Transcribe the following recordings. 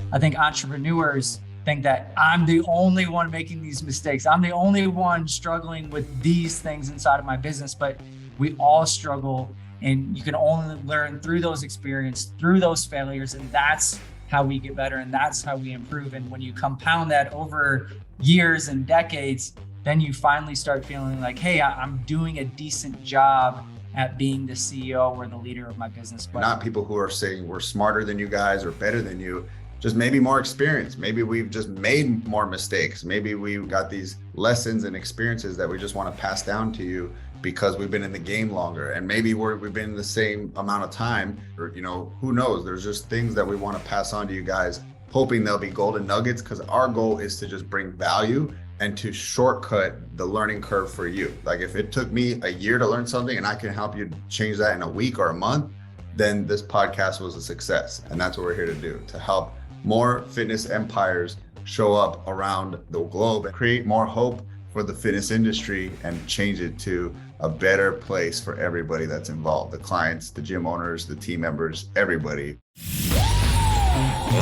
I think entrepreneurs think that I'm the only one making these mistakes. I'm the only one struggling with these things inside of my business, but we all struggle, and you can only learn through those experiences, through those failures. And that's how we get better. And that's how we improve. And when you compound that over years and decades, then you finally start feeling like, hey, I'm doing a decent job at being the CEO or the leader of my business. But not people who are saying we're smarter than you guys or better than you, just maybe more experience. Maybe we've just made more mistakes. Maybe we've got these lessons and experiences that we just want to pass down to you because we've been in the game longer. And maybe we've been in the same amount of time, or, who knows? There's just things that we want to pass on to you guys, hoping they'll be golden nuggets, because our goal is to just bring value and to shortcut the learning curve for you. Like if it took me a year to learn something and I can help you change that in a week or a month, then this podcast was a success. And that's what we're here to do, to help more fitness empires show up around the globe and create more hope for the fitness industry and change it to a better place for everybody that's involved, the clients, the gym owners, the team members, everybody.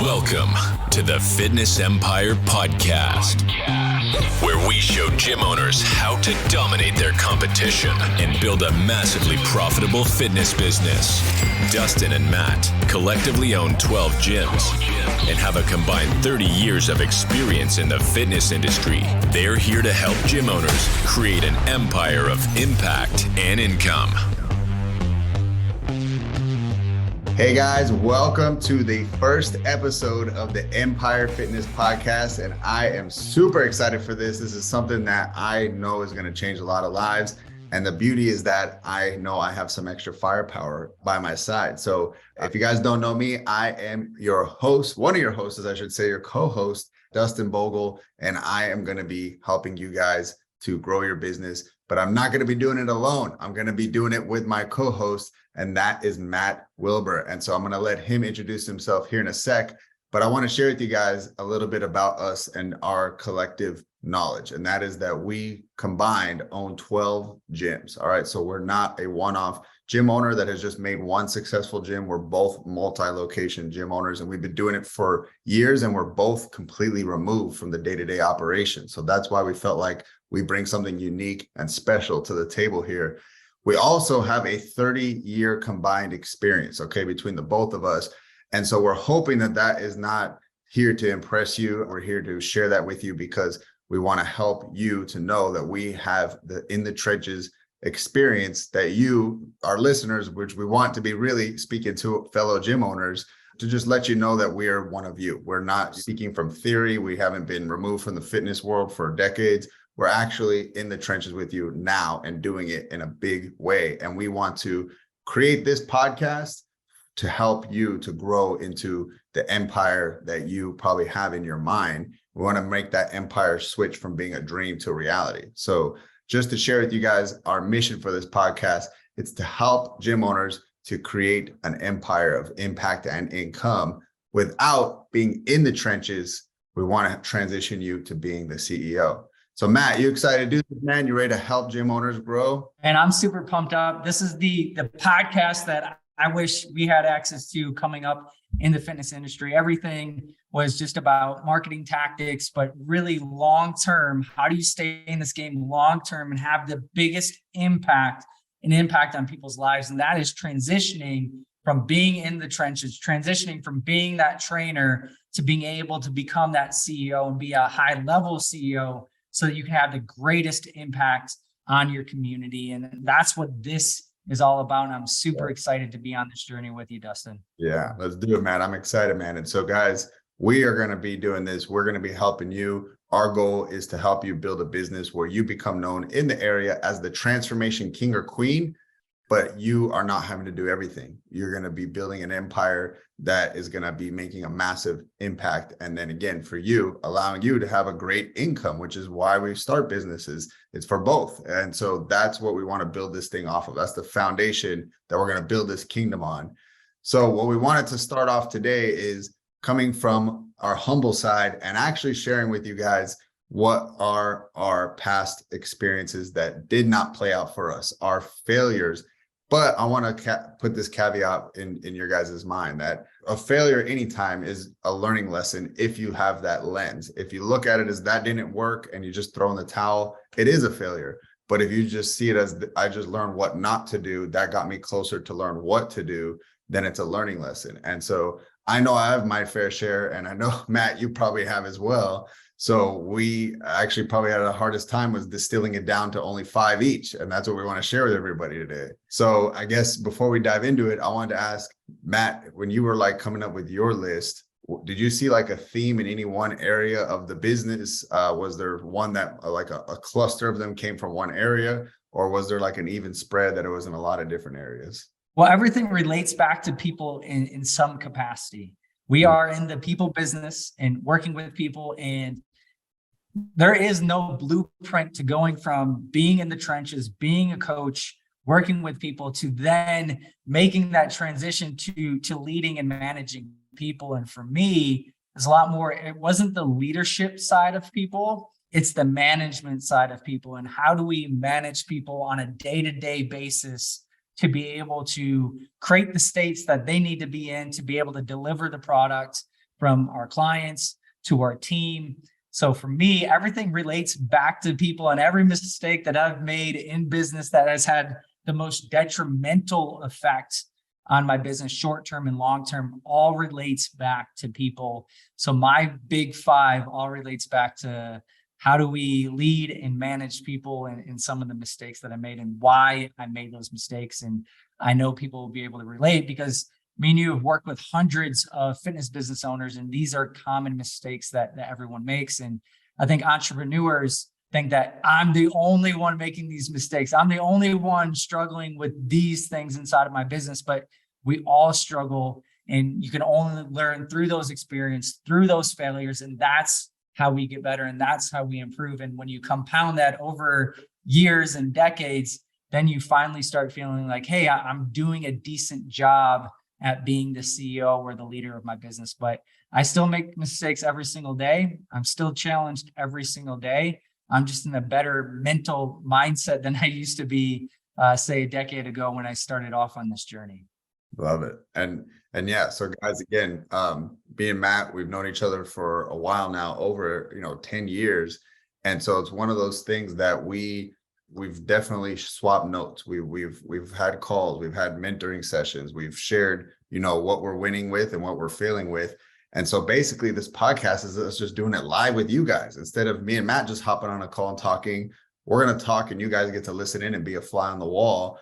Welcome to the Fitness Empire Podcast, where we show gym owners how to dominate their competition and build a massively profitable fitness business. Dustin and Matt collectively own 12 gyms and have a combined 30 years of experience in the fitness industry. They're here to help gym owners create an empire of impact and income. Hey guys, welcome to the first episode of the Empire Fitness Podcast, and I am super excited for this. This is something that I know is going to change a lot of lives, and the beauty is that I know I have some extra firepower by my side. So if you guys don't know me, I am your host, one of your hosts, I should say, your co-host, Dustin Bogle, and I am going to be helping you guys to grow your business, but I'm not going to be doing it alone. I'm going to be doing it with my co-host, and that is Matt Wilbur. And so I'm going to let him introduce himself here in a sec, but I want to share with you guys a little bit about us and our collective knowledge. And that is that we combined own 12 gyms. All right. So we're not a one-off gym owner that has just made one successful gym. We're both multi-location gym owners, and we've been doing it for years, and we're both completely removed from the day-to-day operation. So that's why we felt like we bring something unique and special to the table here. We also have a 30-year combined experience, okay, between the both of us. And so we're hoping that that is not here to impress you. We're here to share that with you because we want to help you to know that we have the in the trenches experience that you, our listeners, which we want to be really speaking to fellow gym owners, to just let you know that we are one of you. We're not speaking from theory. We haven't been removed from the fitness world for decades. We're actually in the trenches with you now and doing it in a big way. And we want to create this podcast to help you to grow into the empire that you probably have in your mind. We want to make that empire switch from being a dream to reality. So just to share with you guys our mission for this podcast, it's to help gym owners to create an empire of impact and income without being in the trenches. We want to transition you to being the CEO. So Matt, you excited to do this, man? You ready to help gym owners grow? And I'm super pumped up. This is the podcast that I wish we had access to coming up in the fitness industry. Everything was just about marketing tactics, but really long-term, how do you stay in this game long-term and have the biggest impact on people's lives? And that is transitioning from being in the trenches, transitioning from being that trainer to being able to become that CEO and be a high-level CEO, so that you can have the greatest impact on your community. And that's what this is all about. And I'm super excited to be on this journey with you, Dustin. Yeah, let's do it, man. I'm excited, man. And so guys, we are going to be doing this. We're going to be helping you. Our goal is to help you build a business where you become known in the area as the transformation king or queen, but you are not having to do everything. You're going to be building an empire that is going to be making a massive impact. And then again, for you, allowing you to have a great income, which is why we start businesses. It's for both. And so that's what we want to build this thing off of. That's the foundation that we're going to build this kingdom on. So what we wanted to start off today is coming from our humble side and actually sharing with you guys what are our past experiences that did not play out for us, our failures. But I want to put this caveat in your guys' mind that a failure anytime is a learning lesson if you have that lens. If you look at it as that didn't work and you just throw in the towel, it is a failure. But if you just see it as I just learned what not to do, that got me closer to learn what to do, then it's a learning lesson. And so I know I have my fair share, and I know, Matt, you probably have as well. So we actually probably had the hardest time was distilling it down to only 5 each. And that's what we want to share with everybody today. So I guess before we dive into it, I wanted to ask Matt, when you were like coming up with your list, did you see like a theme in any one area of the business? Was there one that like a cluster of them came from one area, or was there like an even spread that it was in a lot of different areas? Well, everything relates back to people in some capacity. We are in the people business and working with people, and there is no blueprint to going from being in the trenches, being a coach, working with people, to then making that transition to leading and managing people. And for me, it's a lot more, it wasn't the leadership side of people, it's the management side of people. And how do we manage people on a day-to-day basis to be able to create the states that they need to be in to be able to deliver the product from our clients to our team. So for me, everything relates back to people, and every mistake that I've made in business that has had the most detrimental effect on my business, short-term and long-term, all relates back to people. So my big 5 all relates back to how do we lead and manage people, and some of the mistakes that I made and why I made those mistakes. And I know people will be able to relate, because me and you have worked with hundreds of fitness business owners, and these are common mistakes that everyone makes. And I think entrepreneurs think that I'm the only one making these mistakes. I'm the only one struggling with these things inside of my business, but we all struggle, and you can only learn through those experiences, through those failures. And that's how we get better, and that's how we improve. And when you compound that over years and decades, then you finally start feeling like, hey, I'm doing a decent job at being the CEO or the leader of my business. But I still make mistakes every single day. I'm still challenged every single day. I'm just in a better mental mindset than I used to be, say, a decade ago when I started off on this journey. Love it. And yeah, so guys, again, me and Matt, we've known each other for a while now, over 10 years. And so it's one of those things that we've definitely swapped notes. We've had calls, we've had mentoring sessions, we've shared, what we're winning with and what we're failing with. And so basically this podcast is us just doing it live with you guys. Instead of me and Matt just hopping on a call and talking, we're going to talk, and you guys get to listen in and be a fly on the wall.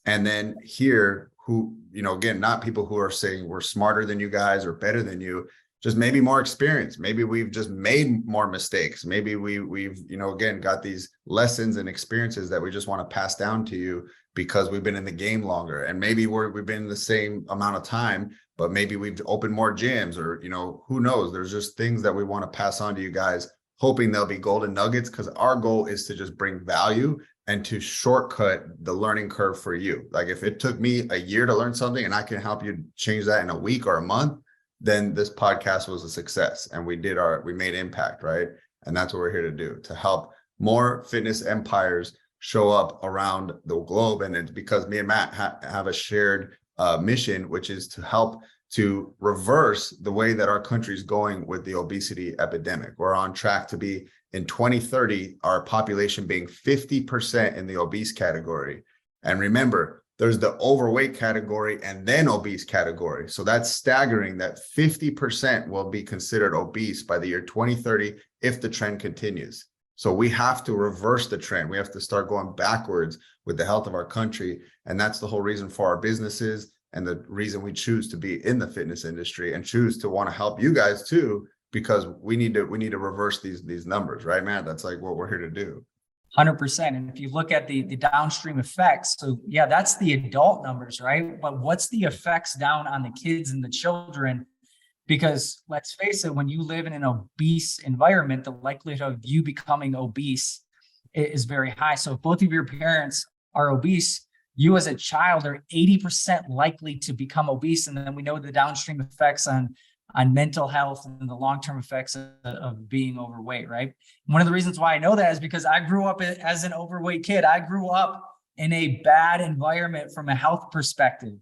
And then hear who, again, not people who are saying we're smarter than you guys or better than you, just maybe more experience. Maybe we've just made more mistakes. Maybe we've, again, got these lessons and experiences that we just want to pass down to you because we've been in the game longer. And maybe we've been in the same amount of time, but maybe we've opened more gyms, or, who knows? There's just things that we want to pass on to you guys, hoping they'll be golden nuggets, because our goal is to just bring value and to shortcut the learning curve for you. Like if it took me a year to learn something and I can help you change that in a week or a month, then this podcast was a success, and we made impact, right? And that's what we're here to do, to help more fitness empires show up around the globe. And it's because me and Matt have a shared mission, which is to help to reverse the way that our country's going with the obesity epidemic. We're on track to be, in 2030, our population being 50% in the obese category. And remember, there's the overweight category and then obese category. So that's staggering that 50% will be considered obese by the year 2030 if the trend continues. So we have to reverse the trend. We have to start going backwards with the health of our country. And that's the whole reason for our businesses, and the reason we choose to be in the fitness industry and choose to want to help you guys too, because we need to reverse these numbers, right, Matt? That's like what we're here to do. 100%. And if you look at the downstream effects, so yeah, that's the adult numbers, right? But what's the effects down on the kids and the children? Because let's face it, when you live in an obese environment, the likelihood of you becoming obese is very high. So if both of your parents are obese, you as a child are 80% likely to become obese. And then we know the downstream effects on mental health and the long-term effects of being overweight, right? One of the reasons why I know that is because I grew up as an overweight kid. I grew up in a bad environment from a health perspective.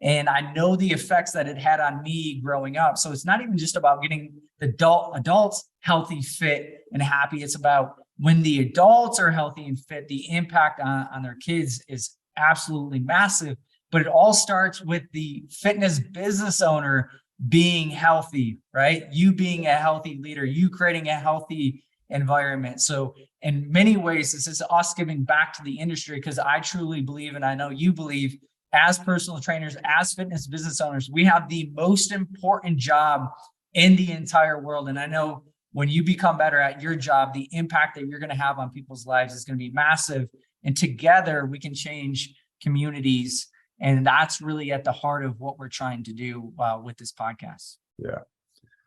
And I know the effects that it had on me growing up. So it's not even just about getting the adults healthy, fit, and happy. It's about when the adults are healthy and fit, the impact on their kids is absolutely massive. But it all starts with the fitness business owner being healthy, right? You being a healthy leader, you creating a healthy environment. So in many ways, this is us giving back to the industry, because I truly believe, and I know you believe, as personal trainers, as fitness business owners, we have the most important job in the entire world. And I know when you become better at your job, the impact that you're going to have on people's lives is going to be massive. And together we can change communities. And that's really at the heart of what we're trying to do with this podcast. Yeah.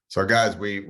So guys, we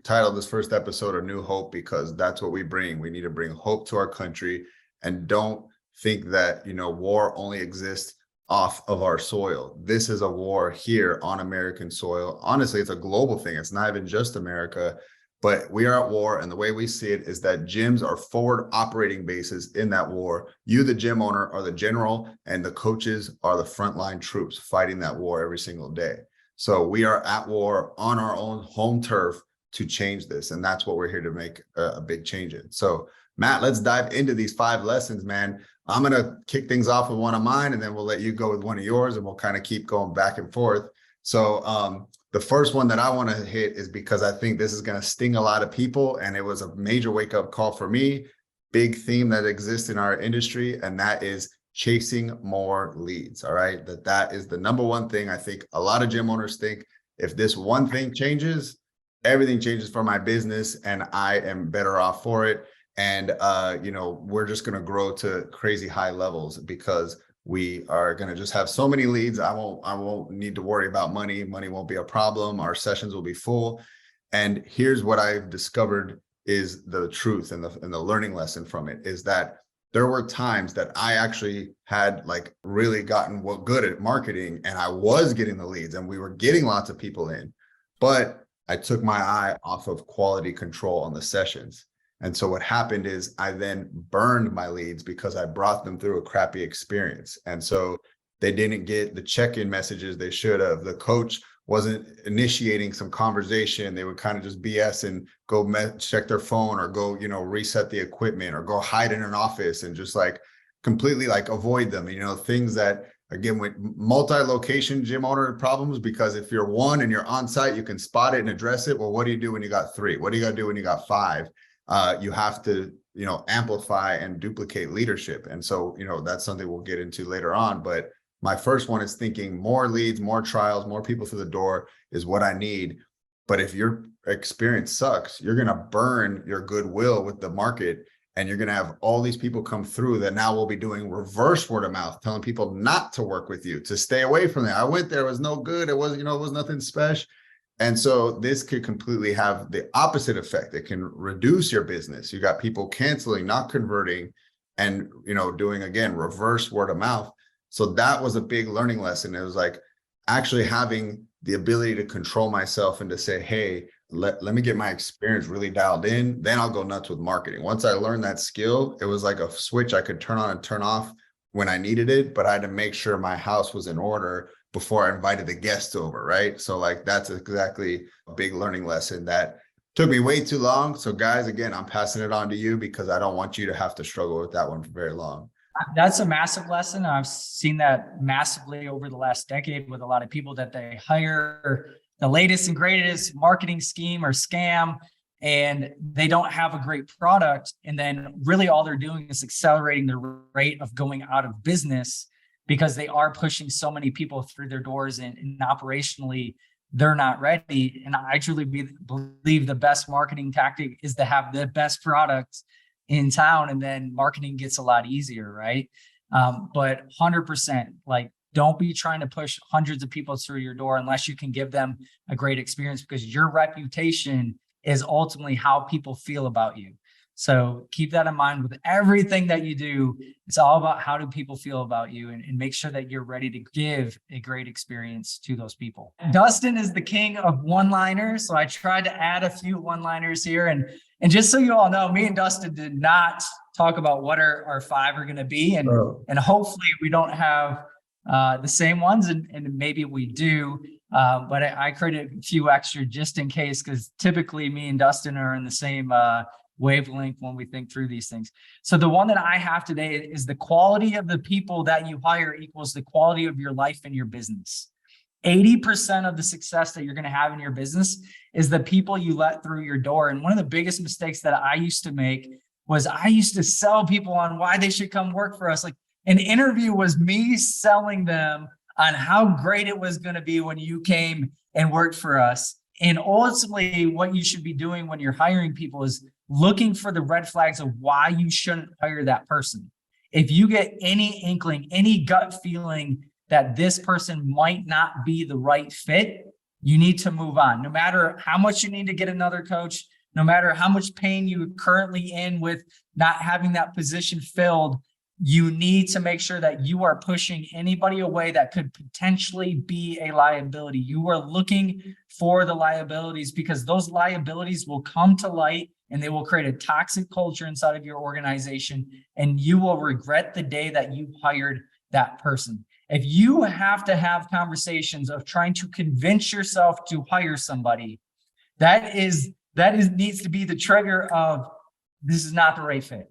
titled this first episode A New Hope, because that's what we bring. We need to bring hope to our country, and don't think that, war only exists off of our soil. This is a war here on American soil. Honestly, it's a global thing. It's not even just America, but we are at war. And the way we see it is that gyms are forward operating bases in that war. You, the gym owner, are the general, and the coaches are the frontline troops fighting that war every single day. So we are at war on our own home turf to change this. And that's what we're here to make a big change in. So Matt, let's dive into these 5 lessons, man. I'm going to kick things off with one of mine, and then we'll let you go with one of yours, and we'll kind of keep going back and forth. So the first one that I want to hit is because I think this is going to sting a lot of people, and it was a major wake-up call for me. Big theme that exists in our industry, and that is chasing more leads. All right. That is the number one thing. I think a lot of gym owners think if this one thing changes, everything changes for my business and I am better off for it. And, we're just going to grow to crazy high levels because we are going to just have so many leads. I won't need to worry about money. Money won't be a problem. Our sessions will be full. And here's what I've discovered is the truth, and the learning lesson from it is that there were times that I actually had really gotten good at marketing, and I was getting the leads and we were getting lots of people in, but I took my eye off of quality control on the sessions. And so what happened is I then burned my leads because I brought them through a crappy experience. And so they didn't get the check-in messages they should have. The coach wasn't initiating some conversation. They would kind of just BS and go check their phone, or go, reset the equipment, or go hide in an office and just completely avoid them. Things that, again, with multi-location gym owner problems, because if you're one and you're on site, you can spot it and address it. Well, what do you do when you got 3? What do you got to do when you got 5? You have to, amplify and duplicate leadership. And so, that's something we'll get into later on. But my first one is thinking more leads, more trials, more people through the door is what I need. But if your experience sucks, you're going to burn your goodwill with the market, and you're going to have all these people come through that now will be doing reverse word of mouth, telling people not to work with you, to stay away from that. I went there, it was no good. It was, it was nothing special. And so this could completely have the opposite effect. It can reduce your business. You got people canceling, not converting, and, doing, again, reverse word of mouth. So that was a big learning lesson. It was actually having the ability to control myself and to say, hey, let me get my experience really dialed in. Then I'll go nuts with marketing. Once I learned that skill, it was like a switch I could turn on and turn off when I needed it, but I had to make sure my house was in order before I invited the guests over, right? So that's exactly a big learning lesson that took me way too long. So guys, again, I'm passing it on to you because I don't want you to have to struggle with that one for very long. That's a massive lesson. I've seen that massively over the last decade with a lot of people that they hire the latest and greatest marketing scheme or scam, and they don't have a great product. And then really all they're doing is accelerating the rate of going out of business because they are pushing so many people through their doors, and operationally they're not ready. And I truly believe the best marketing tactic is to have the best product in town, and then marketing gets a lot easier, right? But 100%, don't be trying to push hundreds of people through your door unless you can give them a great experience, because your reputation is ultimately how people feel about you. So keep that in mind with everything that you do. It's all about how do people feel about you, and make sure that you're ready to give a great experience to those people. Dustin is the king of one-liners. So I tried to add a few one-liners here. And just so you all know, me and Dustin did not talk about what our 5 are going to be. And hopefully we don't have the same ones, and maybe we do, but I created a few extra just in case, because typically me and Dustin are in the same wavelength when we think through these things. So the one that I have today is the quality of the people that you hire equals the quality of your life and your business. 80% of the success that you're going to have in your business is the people you let through your door. And one of the biggest mistakes that I used to make was I used to sell people on why they should come work for us. Like, an interview was me selling them on how great it was going to be when you came and worked for us. And ultimately, what you should be doing when you're hiring people is looking for the red flags of why you shouldn't hire that person. If you get any inkling, any gut feeling that this person might not be the right fit, you need to move on. No matter how much you need to get another coach, no matter how much pain you're currently in with not having that position filled, you need to make sure that you are pushing anybody away that could potentially be a liability. You are looking for the liabilities, because those liabilities will come to light and they will create a toxic culture inside of your organization, and you will regret the day that you hired that person. If you have to have conversations of trying to convince yourself to hire somebody, that needs to be the trigger of, this is not the right fit.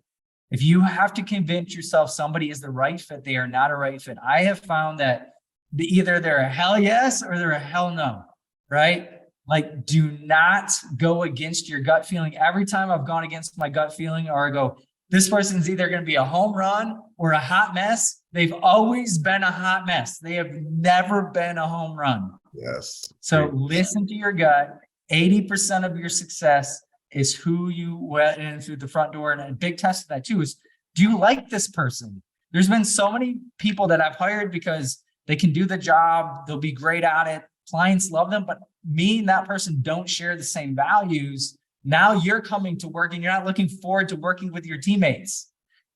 If you have to convince yourself somebody is the right fit, they are not a right fit. I have found that either they're a hell yes or they're a hell no, right? Like, do not go against your gut feeling. Every time I've gone against my gut feeling, or I go, this person's either going to be a home run or a hot mess, they've always been a hot mess. They have never been a home run. Yes. So listen to your gut. 80% of your success is who you went in through the front door. And a big test of that too is, do you like this person? There's been so many people that I've hired because they can do the job. They'll be great at it. Clients love them, but me and that person don't share the same values. Now you're coming to work and you're not looking forward to working with your teammates.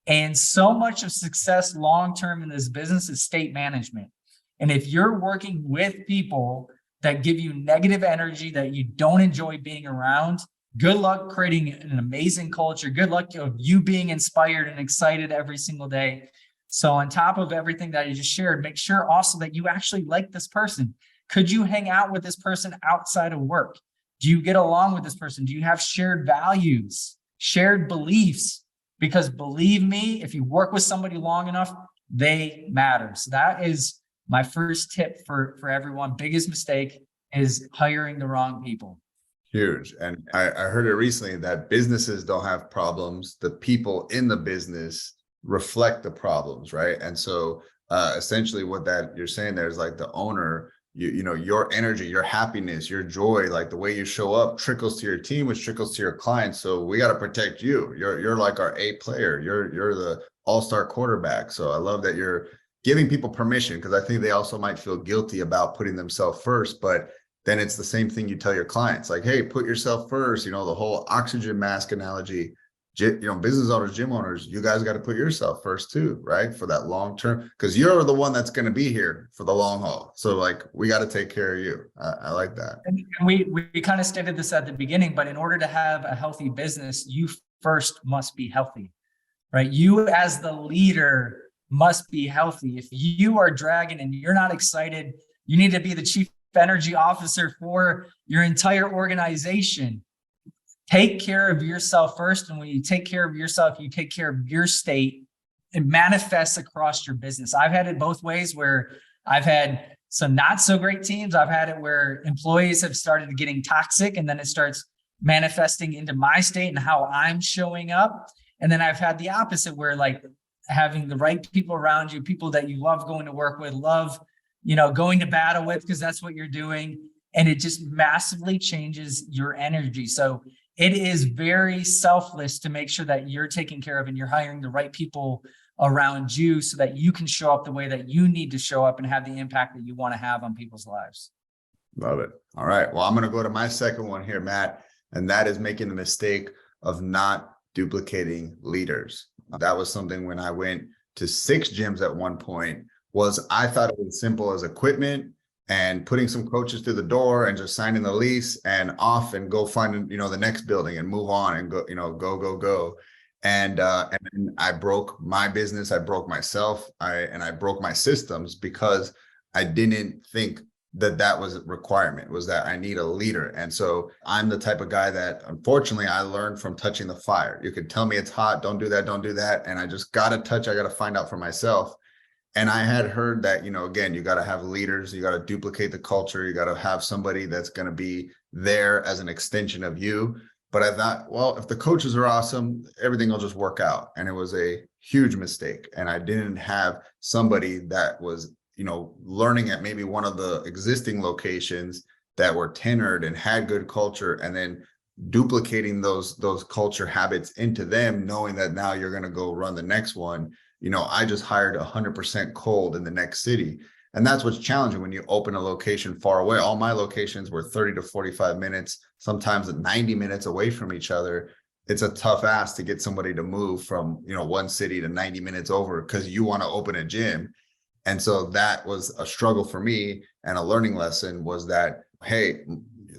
And so much of success long-term in this business is state management. And if you're working with people that give you negative energy that you don't enjoy being around, good luck creating an amazing culture. Good luck of you being inspired and excited every single day. So on top of everything that I just shared, make sure also that you actually like this person. Could you hang out with this person outside of work? Do you get along with this person? Do you have shared values, shared beliefs? Because believe me, if you work with somebody long enough, they matter. So that is my first tip for everyone. Biggest mistake is hiring the wrong people. Huge. And I heard it recently that businesses don't have problems. The people in the business reflect the problems, right? And so essentially what that you're saying there is, like, the owner, you know, your energy, your happiness, your joy, like the way you show up trickles to your team, which trickles to your clients. So we got to protect you. You're like our A player. You're the all-star quarterback. So I love that you're giving people permission, because I think they also might feel guilty about putting themselves first. But then it's the same thing you tell your clients, like, hey, put yourself first. You know, the whole oxygen mask analogy. You know, business owners, gym owners, you guys got to put yourself first too, right? For that long term, because you're the one that's going to be here for the long haul. So, like, we got to take care of you. I like that. And we kind of stated this at the beginning, but in order to have a healthy business, you first must be healthy, right? You as the leader must be healthy. If you are dragging and you're not excited, you need to be the chief energy officer for your entire organization. Take care of yourself first. And when you take care of yourself, you take care of your state. It manifests across your business. I've had it both ways, where I've had some not so great teams. I've had it where employees have started getting toxic, and then it starts manifesting into my state and how I'm showing up. And then I've had the opposite, where, like, having the right people around you, people that you love going to work with, love, you know, going to battle with, because that's what you're doing. And it just massively changes your energy. So it is very selfless to make sure that you're taking care of and you're hiring the right people around you so that you can show up the way that you need to show up and have the impact that you want to have on people's lives. Love it. All right. Well, I'm going to go to my second one here, Matt, and that is making the mistake of not duplicating leaders. That was something when I went to 6 gyms at one point. Was I thought it was as simple as equipment and putting some coaches through the door and just signing the lease and off and go find, you know, the next building and move on and go, you know, go. And then I broke my business, I broke myself, I broke my systems because I didn't think that was a requirement, was that I need a leader. And so I'm the type of guy that, unfortunately, I learned from touching the fire. You could tell me it's hot, don't do that, don't do that. And I just got to touch, I got to find out for myself. And I had heard that, again, you got to have leaders, you got to duplicate the culture, you got to have somebody that's going to be there as an extension of you. But I thought, well, if the coaches are awesome, everything will just work out. And it was a huge mistake. And I didn't have somebody that was, learning at maybe one of the existing locations that were tenured and had good culture, and then duplicating those culture habits into them, knowing that now you're going to go run the next one. I just hired 100% cold in the next city. And that's what's challenging when you open a location far away. All my locations were 30 to 45 minutes, sometimes 90 minutes away from each other. It's a tough ask to get somebody to move from, one city to 90 minutes over because you want to open a gym. And so that was a struggle for me, and a learning lesson was that, hey,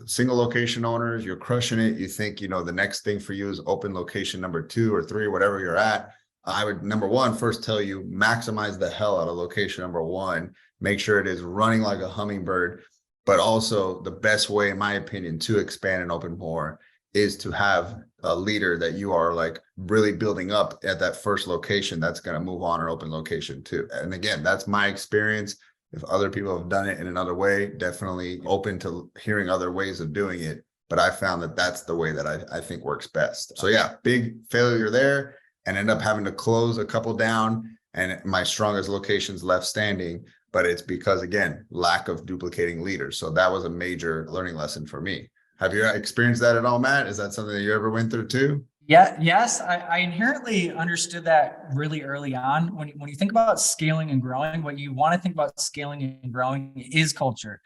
single location owners, you're crushing it. You think, the next thing for you is open location number 2 or 3, whatever you're at. I would, number one, first tell you, maximize the hell out of location number 1. Make sure it is running like a hummingbird. But also the best way, in my opinion, to expand and open more is to have a leader that you are like really building up at that first location that's going to move on or open location 2. And again, that's my experience. If other people have done it in another way, definitely open to hearing other ways of doing it. But I found that that's the way that I think works best. So yeah, big failure there, and end up having to close a couple down, and my strongest locations left standing. But it's because, again, lack of duplicating leaders. So that was a major learning lesson for me. Have you experienced that at all, Matt? Is that something that you ever went through too? Yeah, yes, I inherently understood that really early on. When you think about scaling and growing, what you want to think about scaling and growing is culture,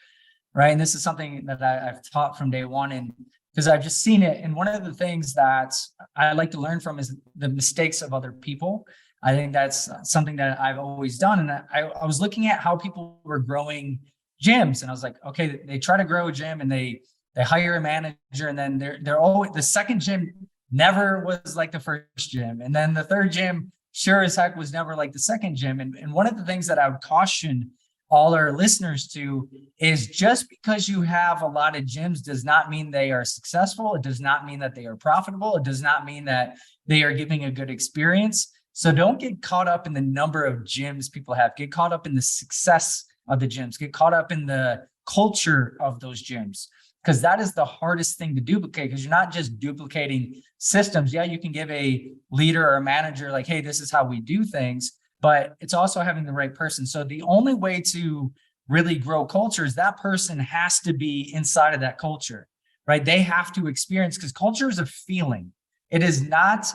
right? And this is something that I've taught from day one, and because I've just seen it. And one of the things that I like to learn from is the mistakes of other people. I think that's something that I've always done. And I was looking at how people were growing gyms, and I was like, okay, they try to grow a gym and they hire a manager, and then they're always, the second gym never was like the first gym. And then the third gym sure as heck was never like the second gym. And one of the things that I would caution all our listeners to is, just because you have a lot of gyms does not mean they are successful. It does not mean that they are profitable. It does not mean that they are giving a good experience. So don't get caught up in the number of gyms people have. Get caught up in the success of the gyms. Get caught up in the culture of those gyms, because that is the hardest thing to duplicate, because you're not just duplicating systems. Yeah, you can give a leader or a manager like, hey, this is how we do things, but it's also having the right person. So the only way to really grow culture is that person has to be inside of that culture, right? They have to experience, because culture is a feeling. It is not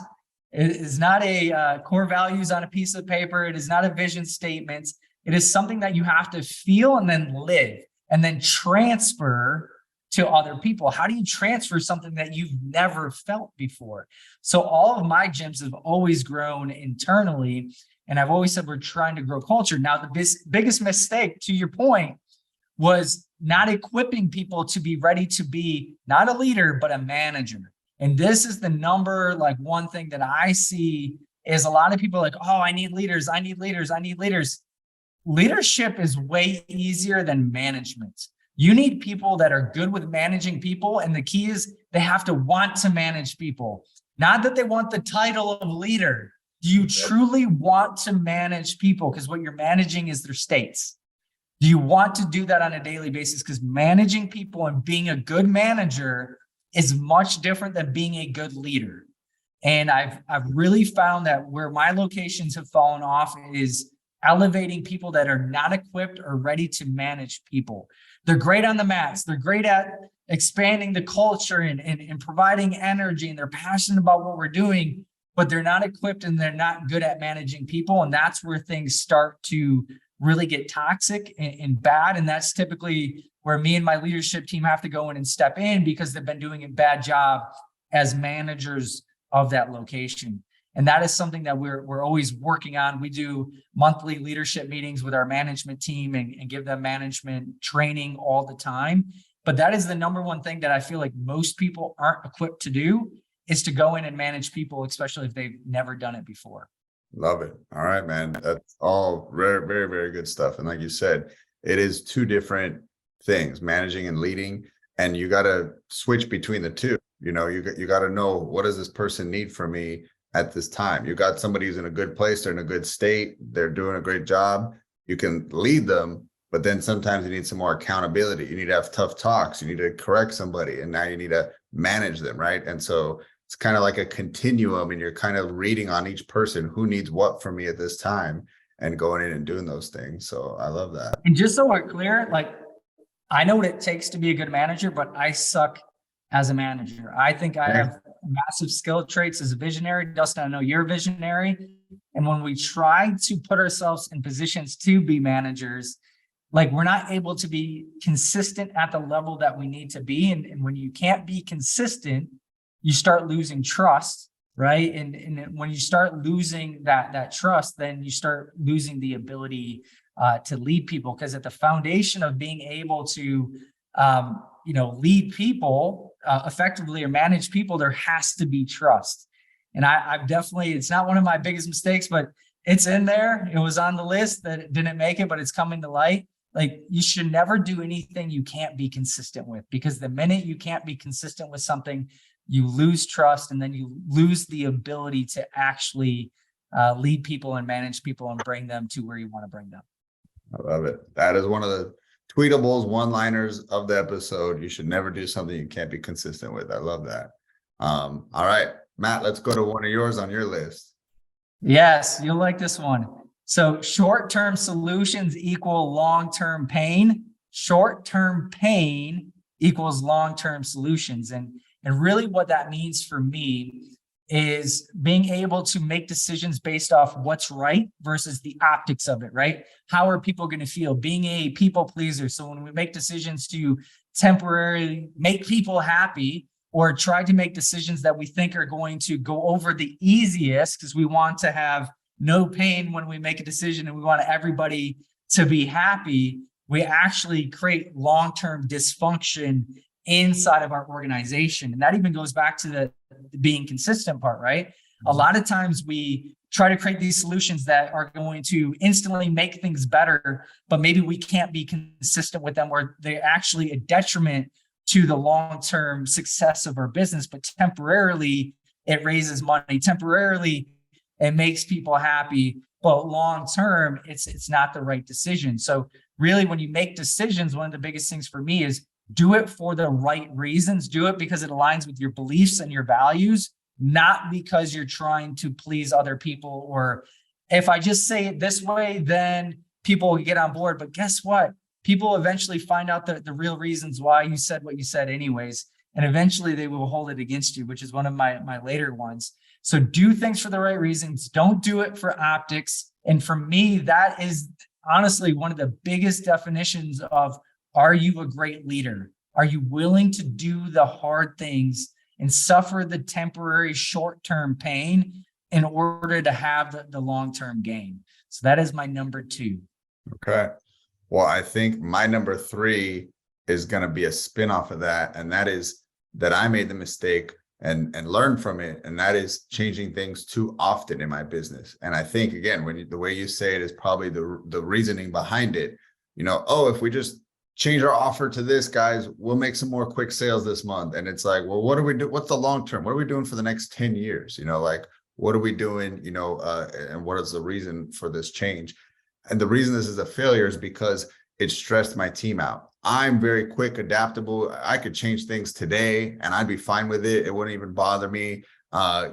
a core values on a piece of paper. It is not a vision statement. It is something that you have to feel and then live and then transfer to other people. How do you transfer something that you've never felt before? So all of my gyms have always grown internally, and I've always said we're trying to grow culture. Now, the biggest mistake, to your point, was not equipping people to be ready to be not a leader, but a manager. And this is the number one thing that I see is a lot of people are like, oh, I need leaders. I need leaders. I need leaders. Leadership is way easier than management. You need people that are good with managing people. And the key is they have to want to manage people, not that they want the title of leader. Do you truly want to manage people? Because what you're managing is their states. Do you want to do that on a daily basis? Because managing people and being a good manager is much different than being a good leader. And I've really found that where my locations have fallen off is elevating people that are not equipped or ready to manage people. They're great on the mats. They're great at expanding the culture and providing energy, and they're passionate about what we're doing, but they're not equipped and they're not good at managing people. And that's where things start to really get toxic and bad. And that's typically where me and my leadership team have to go in and step in, because they've been doing a bad job as managers of that location. And that is something that we're always working on. We do monthly leadership meetings with our management team and give them management training all the time. But that is the number one thing that I feel like most people aren't equipped to do, is to go in and manage people, especially if they've never done it before. Love it. All right, man. That's all very, very, very good stuff. And like you said, it is two different things, managing and leading, and you got to switch between the two. You got to know, what does this person need from me at this time? You got somebody who's in a good place, they're in a good state, they're doing a great job. You can lead them, but then sometimes you need some more accountability. You need to have tough talks. You need to correct somebody, and now you need to manage them, right? And so it's kind of like a continuum, and you're kind of reading on each person who needs what from me at this time and going in and doing those things. So I love that. And just so we're clear, like, I know what it takes to be a good manager, but I suck as a manager. I think I have massive skill traits as a visionary. Dustin, I know you're a visionary. And when we try to put ourselves in positions to be managers, like, we're not able to be consistent at the level that we need to be. And when you can't be consistent, you start losing trust, right? And when you start losing that trust, then you start losing the ability to lead people. Because at the foundation of being able to, lead people effectively or manage people, there has to be trust. And I've definitely, it's not one of my biggest mistakes, but it's in there. It was on the list that it didn't make it, but it's coming to light. Like, you should never do anything you can't be consistent with, because the minute you can't be consistent with something, you lose trust, and then you lose the ability to actually lead people and manage people and bring them to where you want to bring them. I love it. That is one of the tweetables, one-liners of the episode. You should never do something you can't be consistent with. I love that. All right, Matt, let's go to one of yours on your list. Yes, you'll like this one. So short-term solutions equal long-term pain. Short-term pain equals long-term solutions. And really what that means for me is being able to make decisions based off what's right versus the optics of it, right? How are people going to feel? Being a people pleaser. So when we make decisions to temporarily make people happy, or try to make decisions that we think are going to go over the easiest, because we want to have no pain when we make a decision and we want everybody to be happy, we actually create long-term dysfunction inside of our organization. And that even goes back to the being consistent part, right? A lot of times we try to create these solutions that are going to instantly make things better, but maybe we can't be consistent with them, where they're actually a detriment to the long-term success of our business. But temporarily it raises money, temporarily it makes people happy, but long-term it's not the right decision. So really, when you make decisions, one of the biggest things for me is do it for the right reasons. Do it because it aligns with your beliefs and your values, not because you're trying to please other people, or if I just say it this way, then people will get on board. But guess what? People eventually find out the real reasons why you said what you said anyways, and eventually they will hold it against you, which is one of my later ones. So do things for the right reasons. Don't do it for optics. And for me, that is honestly one of the biggest definitions of, are you a great leader? Are you willing to do the hard things and suffer the temporary short-term pain in order to have the long-term gain? So that is my number 2. Okay. Well, I think my number 3 is going to be a spin-off of that. And that is that I made the mistake and learned from it. And that is changing things too often in my business. And I think, again, the way you say it is probably the reasoning behind it. If we just change our offer to this, guys, we'll make some more quick sales this month. And it's like, well, what do we do? What's the long term? What are we doing for the next 10 years? What are we doing? And what is the reason for this change? And the reason this is a failure is because it stressed my team out. I'm very quick, adaptable. I could change things today and I'd be fine with it. It wouldn't even bother me.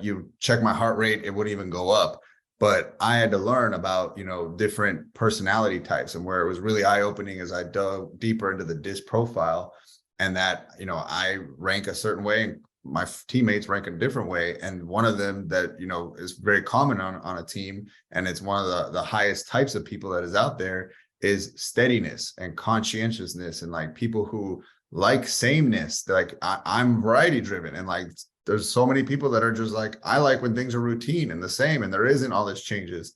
You check my heart rate, it wouldn't even go up. But I had to learn about, different personality types, and where it was really eye-opening as I dug deeper into the DISC profile, and that, I rank a certain way and my teammates rank a different way. And one of them that, is very common on a team, and it's one of the highest types of people that is out there, is steadiness and conscientiousness, and like people who like sameness. Like I'm variety driven, and like there's so many people that are just like, I like when things are routine and the same, and there isn't all this changes.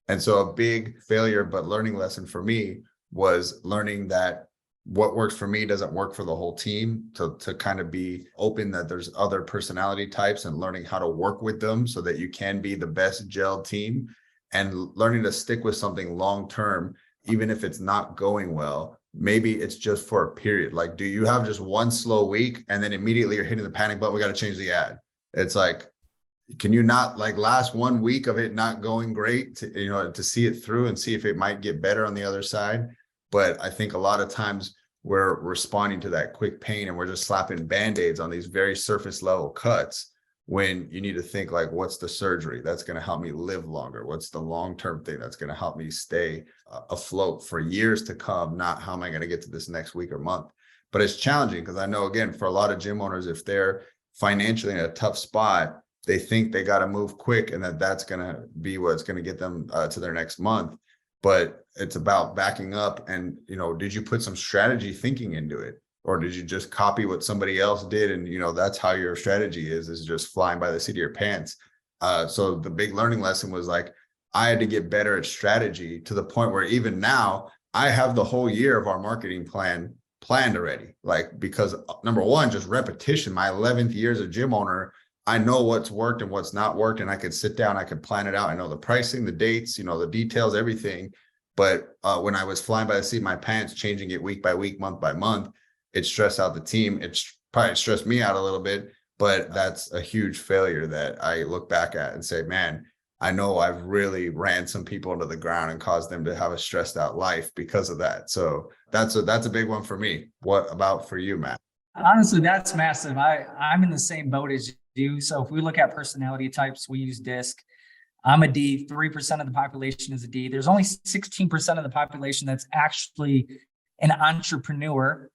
And so a big failure, but learning lesson for me was learning that what works for me doesn't work for the whole team, to kind of be open that there's other personality types and learning how to work with them so that you can be the best gelled team, and learning to stick with something long term, even if it's not going well. Maybe it's just for a period. Like, do you have just one slow week and then immediately you're hitting the panic button? We got to change the ad. It's like, can you not like last 1 week of it not going great to see it through and see if it might get better on the other side? But I think a lot of times we're responding to that quick pain and we're just slapping band-aids on these very surface level cuts, when you need to think like, what's the surgery that's going to help me live longer? What's the long-term thing that's going to help me stay afloat for years to come? Not how am I going to get to this next week or month? But it's challenging because I know, again, for a lot of gym owners, if they're financially in a tough spot, they think they got to move quick and that's going to be what's going to get them to their next month. But it's about backing up and, did you put some strategy thinking into it? Or did you just copy what somebody else did? And, that's how your strategy is just flying by the seat of your pants. So the big learning lesson was like, I had to get better at strategy to the point where even now I have the whole year of our marketing plan planned already. Like, because number one, just repetition, my 11th year as a gym owner, I know what's worked and what's not worked. And I could sit down, I could plan it out. I know the pricing, the dates, the details, everything. But when I was flying by the seat of my pants, changing it week by week, month by month, it stressed out the team. It probably stressed me out a little bit, but that's a huge failure that I look back at and say, man, I know I've really ran some people into the ground and caused them to have a stressed out life because of that. So that's a big one for me. What about for you, Matt? Honestly, that's massive. I'm in the same boat as you. So if we look at personality types, we use DISC. I'm a D. 3% of the population is a D. There's only 16% of the population that's actually an entrepreneur,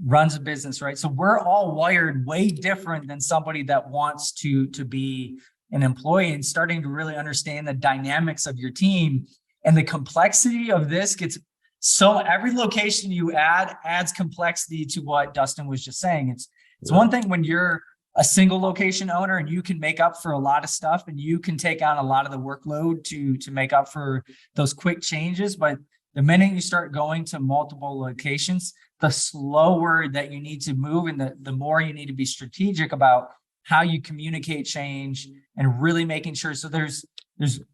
runs a business, right? So we're all wired way different than somebody that wants to be an employee, and starting to really understand the dynamics of your team and the complexity of this gets so every location you add adds complexity to what Dustin was just saying. It's one thing when you're a single location owner and you can make up for a lot of stuff and you can take on a lot of the workload to make up for those quick changes. But the minute you start going to multiple locations, the slower that you need to move and the more you need to be strategic about how you communicate change and really making sure. So there's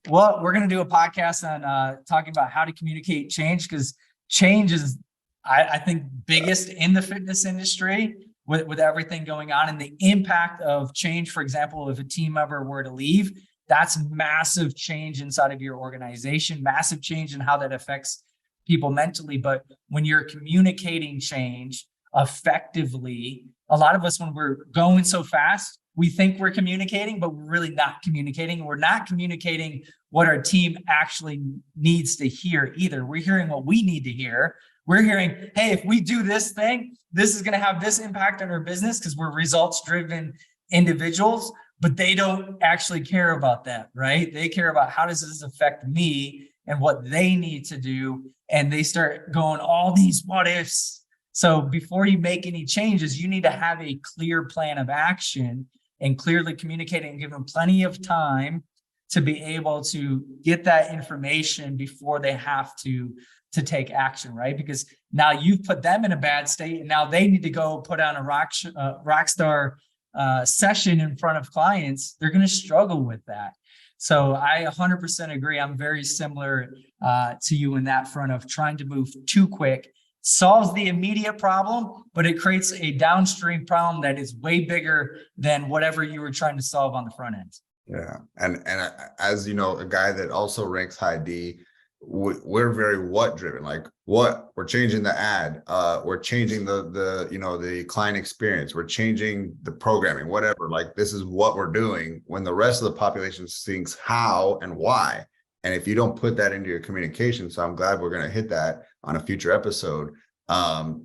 we're going to do a podcast on talking about how to communicate change, because change is, I think, biggest in the fitness industry with everything going on, and the impact of change. For example, if a team member were to leave, that's massive change inside of your organization, massive change in how that affects people mentally. But when you're communicating change effectively, a lot of us, when we're going so fast, we think we're communicating, but we're really not communicating. We're not communicating what our team actually needs to hear either. We're hearing what we need to hear. We're hearing, hey, if we do this thing, this is going to have this impact on our business, because we're results-driven individuals, but they don't actually care about that, right? They care about how does this affect me and what they need to do. And they start going all these what ifs. So before you make any changes, you need to have a clear plan of action and clearly communicate and give them plenty of time to be able to get that information before they have to take action, right? Because now you've put them in a bad state, and now they need to go put on a rock star session in front of clients. They're going to struggle with that. So I 100% agree. I'm very similar to you in that front of trying to move too quick. Solves the immediate problem, but it creates a downstream problem that is way bigger than whatever you were trying to solve on the front end. Yeah. And as you know, a guy that also ranks high D, we're very what driven, like what we're changing the ad, we're changing the client experience, we're changing the programming, whatever, like this is what we're doing, when the rest of the population thinks how and why. And if you don't put that into your communication, so I'm glad we're going to hit that on a future episode,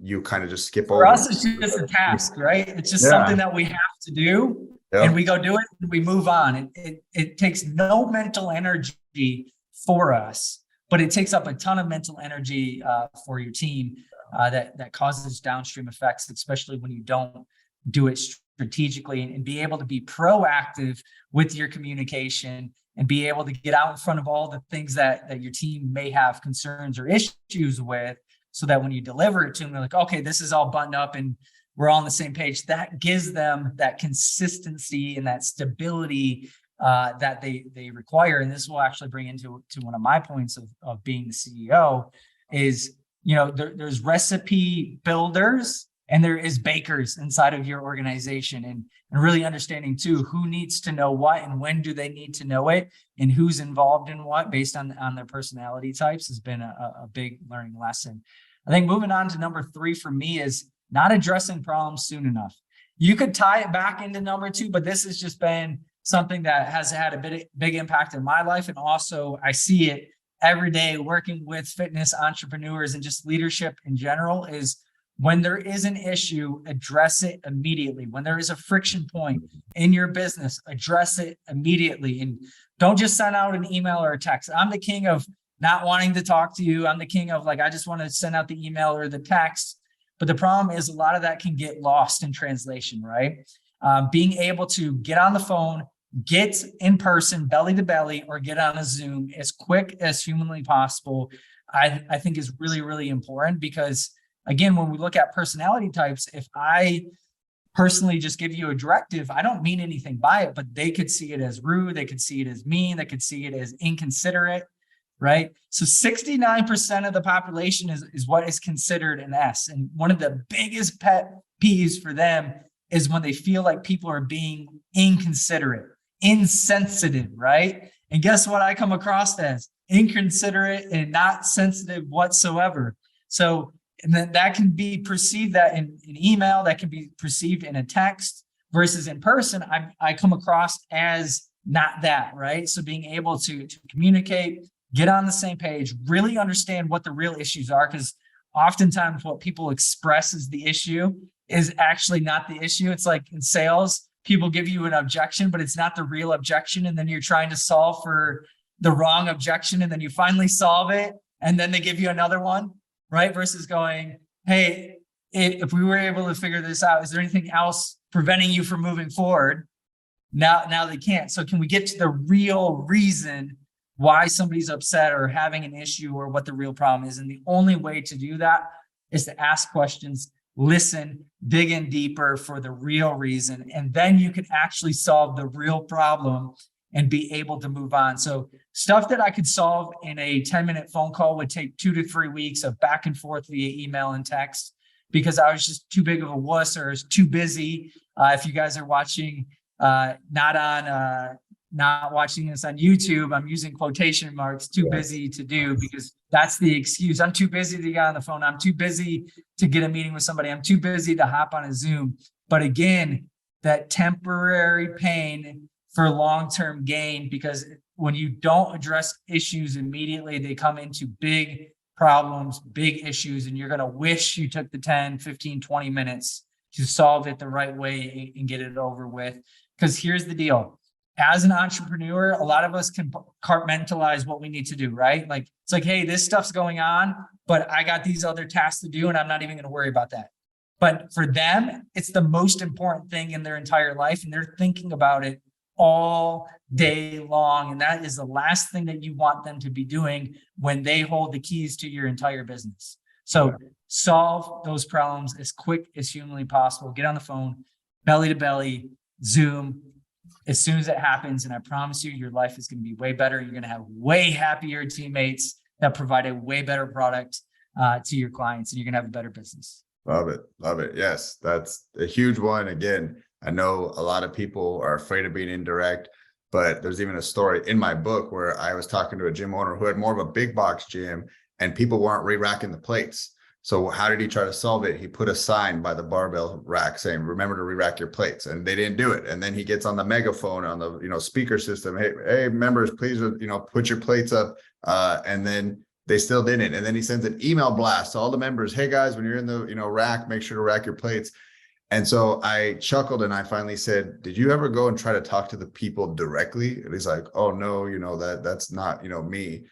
you kind of just skip over. For us, it's just a task, right? It's just something that we have to do, and we go do it and we move on. It takes no mental energy for us, but it takes up a ton of mental energy for your team that causes downstream effects, especially when you don't do it strategically, and be able to be proactive with your communication and be able to get out in front of all the things that your team may have concerns or issues with, so that when you deliver it to them, they're like, okay, this is all buttoned up and we're all on the same page. That gives them that consistency and that stability that they require. And this will actually bring into one of my points of being the CEO is, there's recipe builders and there is bakers inside of your organization, and really understanding too, who needs to know what and when do they need to know it and who's involved in what based on their personality types has been a big learning lesson. I think moving on to number 3 for me is not addressing problems soon enough. You could tie it back into number 2, but this has just been something that has had a big impact in my life. And also I see it every day working with fitness entrepreneurs and just leadership in general is when there is an issue, address it immediately. When there is a friction point in your business, address it immediately. And don't just send out an email or a text. I'm the king of not wanting to talk to you. I'm the king of I just want to send out the email or the text. But the problem is a lot of that can get lost in translation, right? Being able to get on the phone, get in person, belly to belly, or get on a Zoom as quick as humanly possible, I think is really, really important because, again, when we look at personality types, if I personally just give you a directive, I don't mean anything by it, but they could see it as rude, they could see it as mean, they could see it as inconsiderate, right? So 69% of the population is what is considered an S. And one of the biggest pet peeves for them is when they feel like people are being inconsiderate, insensitive, right? And guess what I come across as? Inconsiderate and not sensitive whatsoever. So, and then that can be perceived that in email, that can be perceived in a text versus in person. I come across as not that, right? So being able to communicate, get on the same page, really understand what the real issues are, because oftentimes what people express as the issue is actually not the issue. It's like in sales, people give you an objection, but it's not the real objection. And then you're trying to solve for the wrong objection. And then you finally solve it. And then they give you another one, right? Versus going, hey, if we were able to figure this out, is there anything else preventing you from moving forward? Now they can't. So can we get to the real reason why somebody's upset or having an issue or what the real problem is? And the only way to do that is to ask questions, listen, dig in deeper for the real reason, and then you can actually solve the real problem and be able to move on. So stuff that I could solve in a 10-minute phone call would take 2 to 3 weeks of back and forth via email and text because I was just too big of a wuss or was too busy. If you guys are watching, not watching this on YouTube, I'm using quotation marks, too busy to do, because that's the excuse. I'm too busy to get on the phone. I'm too busy to get a meeting with somebody. I'm too busy to hop on a Zoom. But again, that temporary pain for long-term gain, because when you don't address issues immediately, they come into big problems, big issues, and you're going to wish you took the 10, 15, 20 minutes to solve it the right way and get it over with. Because here's the deal. As an entrepreneur, a lot of us can compartmentalize what we need to do, right? Like, it's like, hey, this stuff's going on, but I got these other tasks to do, and I'm not even going to worry about that. But for them, it's the most important thing in their entire life, and they're thinking about it all day long. And that is the last thing that you want them to be doing when they hold the keys to your entire business. So solve those problems as quick as humanly possible. Get on the phone, belly to belly, Zoom, as soon as it happens. And I promise you, your life is going to be way better. You're going to have way happier teammates that provide a way better product to your clients, and you're going to have a better business. Love it. Love it. Yes, that's a huge one. Again, I know a lot of people are afraid of being indirect, but there's even a story in my book where I was talking to a gym owner who had more of a big box gym and people weren't re-racking the plates. So how did he try to solve it? He put a sign by the barbell rack saying, remember to re-rack your plates. And they didn't do it. And then he gets on the megaphone on the, speaker system. Hey, members, please, put your plates up. And then they still didn't. And then he sends an email blast to all the members. Hey guys, when you're in the, rack, make sure to rack your plates. And so I chuckled and I finally said, did you ever go and try to talk to the people directly? And he's like, oh no, that's not, me.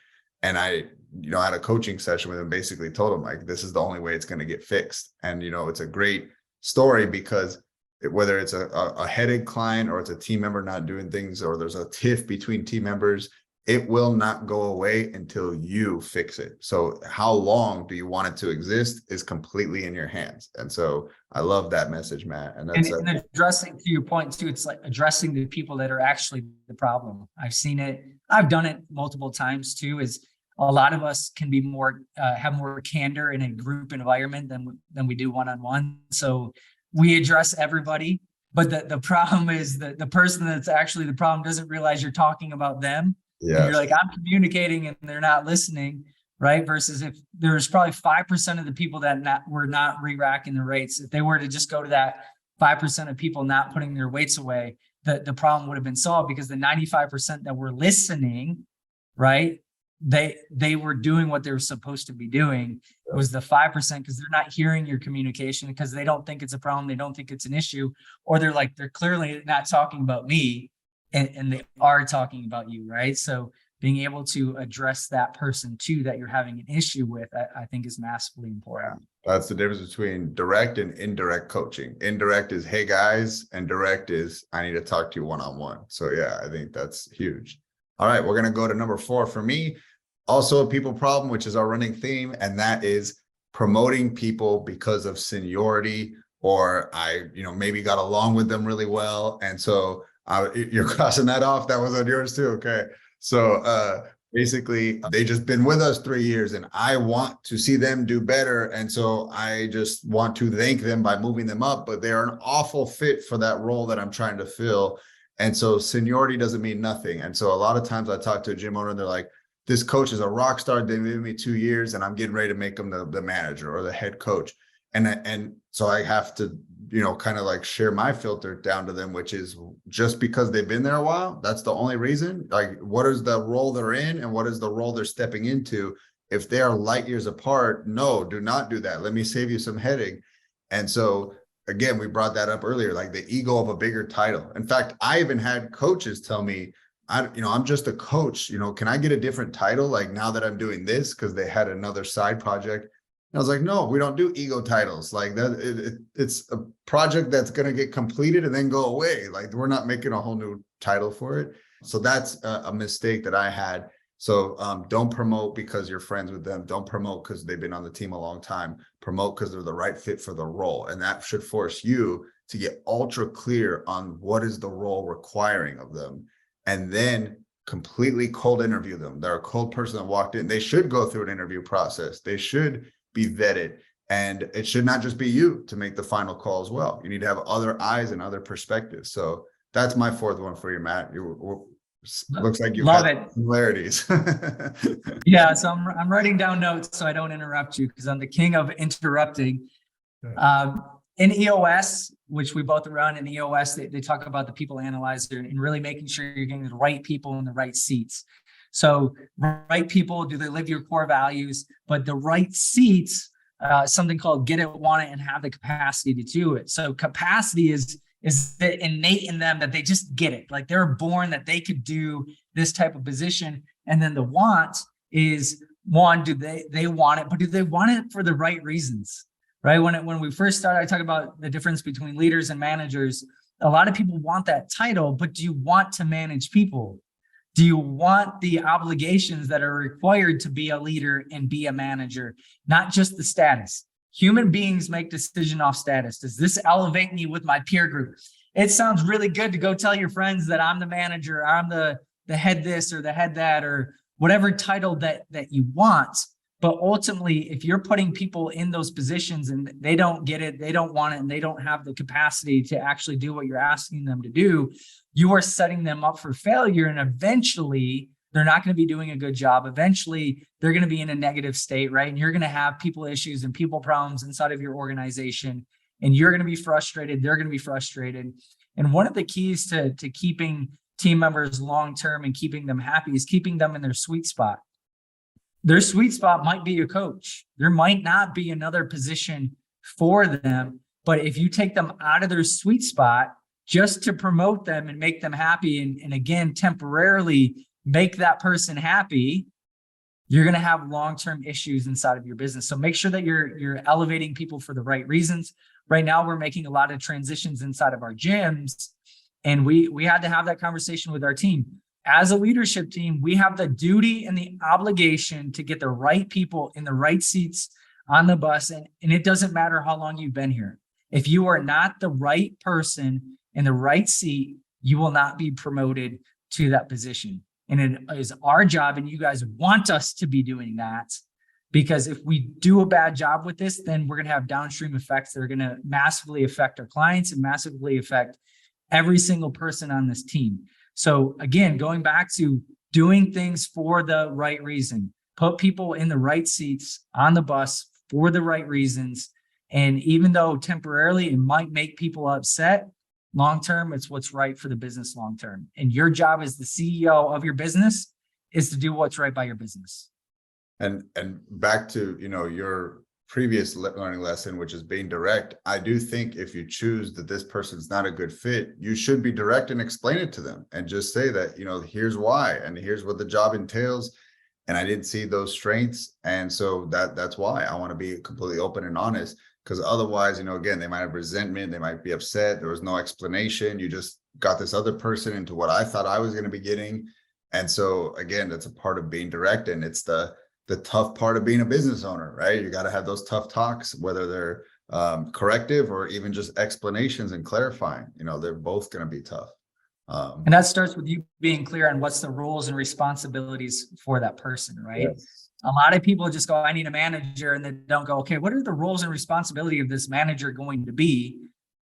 And I had a coaching session with him, basically told him like, this is the only way it's going to get fixed. And, it's a great story because whether it's a headache client or it's a team member not doing things, or there's a tiff between team members, it will not go away until you fix it. So how long do you want it to exist is completely in your hands. And so I love that message, Matt. And that's and addressing, to your point too, it's like addressing the people that are actually the problem. I've seen it. I've done it multiple times too, is a lot of us can be more, have more candor in a group environment than we do one-on-one. So we address everybody, but the problem is that the person that's actually the problem doesn't realize you're talking about them. Yes. And you're like, I'm communicating and they're not listening, right? Versus if there's probably 5% of the people that were not re-racking the rates, if they were to just go to that 5% of people not putting their weights away, the problem would have been solved, because the 95% that were listening, right? They were doing what they were supposed to be doing. It was the 5% because they're not hearing your communication, because they don't think it's a problem. They don't think it's an issue, or they're clearly not talking about me. And they are talking about you, right? So being able to address that person too that you're having an issue with, I think is massively important. That's the difference between direct and indirect coaching. Indirect is, hey guys, and direct is, I need to talk to you one-on-one. So yeah, I think that's huge. All right, we're going to go to number 4 for me. Also a people problem, which is our running theme, and that is promoting people because of seniority, or maybe got along with them really well. And so you're crossing that off. That was on yours too. Okay. So basically they just been with us 3 years and I want to see them do better. And so I just want to thank them by moving them up, but they're an awful fit for that role that I'm trying to fill. And so seniority doesn't mean nothing. And so a lot of times I talk to a gym owner and they're like, this coach is a rock star. They've given me 2 years and I'm getting ready to make them the manager or the head coach. And so I have to, kind of like share my filter down to them, which is just because they've been there a while, that's the only reason. Like, what is the role they're in and what is the role they're stepping into? If they are light years apart, no, do not do that. Let me save you some headache. And so again, we brought that up earlier, like the ego of a bigger title. In fact, I even had coaches tell me, I'm just a coach, can I get a different title? Like now that I'm doing this, because they had another side project. I was like, no, we don't do ego titles like that. It's a project that's going to get completed and then go away. Like we're not making a whole new title for it. So that's a mistake that I had. So don't promote because you're friends with them. Don't promote because they've been on the team a long time. Promote because they're the right fit for the role. And that should force you to get ultra clear on what is the role requiring of them. And then completely cold interview them. They're a cold person that walked in. They should go through an interview process. They should be vetted, and it should not just be you to make the final call as well. You need to have other eyes and other perspectives. So that's my 4th one for you, Matt. Looks like you have similarities. Yeah, so I'm writing down notes so I don't interrupt you, because I'm the king of interrupting. In EOS, which we both run in EOS, they talk about the people analyzer and really making sure you're getting the right people in the right seats. So right people, do they live your core values? But the right seats, something called get it, want it, and have the capacity to do it. So capacity is the innate in them, that they just get it. Like they're born that they could do this type of position. And then the want is, one, do they want it, but do they want it for the right reasons? Right? When we first started, I talked about the difference between leaders and managers. A lot of people want that title, but do you want to manage people? Do you want the obligations that are required to be a leader and be a manager, not just the status? Human beings make decision off status. Does this elevate me with my peer group? It sounds really good to go tell your friends that I'm the manager, I'm the head this or the head that, or whatever title that you want. But ultimately, if you're putting people in those positions and they don't get it, they don't want it, and they don't have the capacity to actually do what you're asking them to do, you are setting them up for failure. And eventually, they're not going to be doing a good job. Eventually, they're going to be in a negative state, right? And you're going to have people issues and people problems inside of your organization. And you're going to be frustrated. They're going to be frustrated. And one of the keys to keeping team members long-term and keeping them happy is keeping them in their sweet spot. Their sweet spot might be a coach. There might not be another position for them, but if you take them out of their sweet spot just to promote them and make them happy, and again, temporarily make that person happy, you're going to have long-term issues inside of your business. So make sure that you're elevating people for the right reasons. Right now, we're making a lot of transitions inside of our gyms, and we had to have that conversation with our team. as a leadership team, we have the duty and the obligation to get the right people in the right seats on the bus. And it doesn't matter how long you've been here. If you are not the right person in the right seat, you will not be promoted to that position. And it is our job, and you guys want us to be doing that, because if we do a bad job with this, then we're going to have downstream effects that are going to massively affect our clients and massively affect every single person on this team. So again, going back to doing things for the right reason, put people in the right seats on the bus for the right reasons. And even though temporarily it might make people upset, long-term, it's what's right for the business long-term. And your job as the CEO of your business is to do what's right by your business. And back to, your previous learning lesson, which is being direct. I do think if you choose that this person's not a good fit, you should be direct and explain it to them and just say that, here's why, and here's what the job entails. And I didn't see those strengths. And so that's why I want to be completely open and honest. Because otherwise, again, they might have resentment, they might be upset. There was no explanation. You just got this other person into what I thought I was going to be getting. And so again, that's a part of being direct. And it's the tough part of being a business owner, right? You got to have those tough talks, whether they're corrective or even just explanations and clarifying. They're both going to be tough. And that starts with you being clear on what's the roles and responsibilities for that person, right? Yes. A lot of people just go, I need a manager, and they don't go, okay, what are the roles and responsibility of this manager going to be?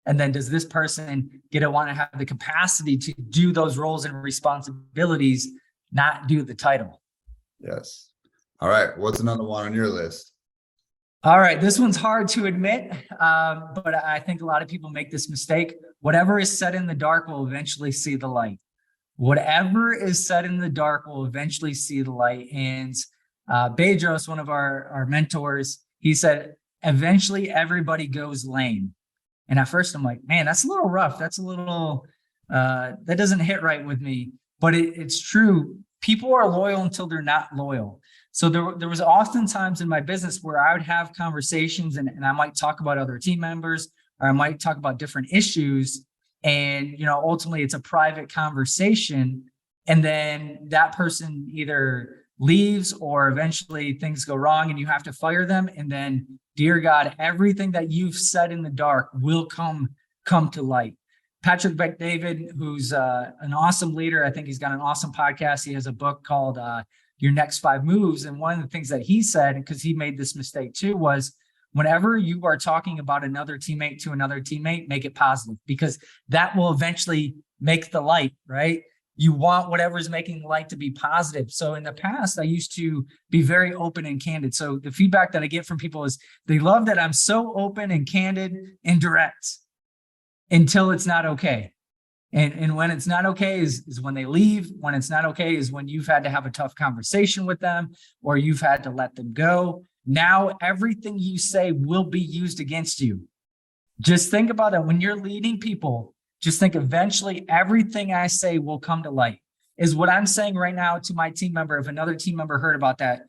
And then does this person want to have the capacity to do those roles and responsibilities, not do the title? Yes. All right. What's another one on your list? All right. This one's hard to admit, but I think a lot of people make this mistake. Whatever is set in the dark will eventually see the light. Whatever is set in the dark will eventually see the light. And Bedros, one of our mentors, he said, eventually everybody goes lame. And at first I'm like, man, that's a little rough. That's a little, that doesn't hit right with me, but it's true. People are loyal until they're not loyal. So there was often times in my business where I would have conversations and I might talk about other team members, or I might talk about different issues. And, ultimately it's a private conversation. And then that person either leaves or eventually things go wrong and you have to fire them. And then, dear God, everything that you've said in the dark will come to light. Patrick Bet-David, who's an awesome leader. I think he's got an awesome podcast. He has a book called Your Next 5 Moves. And one of the things that he said, because he made this mistake too, was whenever you are talking about another teammate to another teammate, make it positive, because that will eventually make the light, right? You want whatever's making the light to be positive. So in the past, I used to be very open and candid. So the feedback that I get from people is they love that I'm so open and candid and direct until it's not okay. And when it's not okay is when they leave. When it's not okay is when you've had to have a tough conversation with them or you've had to let them go. Now everything you say will be used against you. Just think about that. When you're leading people, just think eventually everything I say will come to light. Is what I'm saying right now to my team member, if another team member heard about that,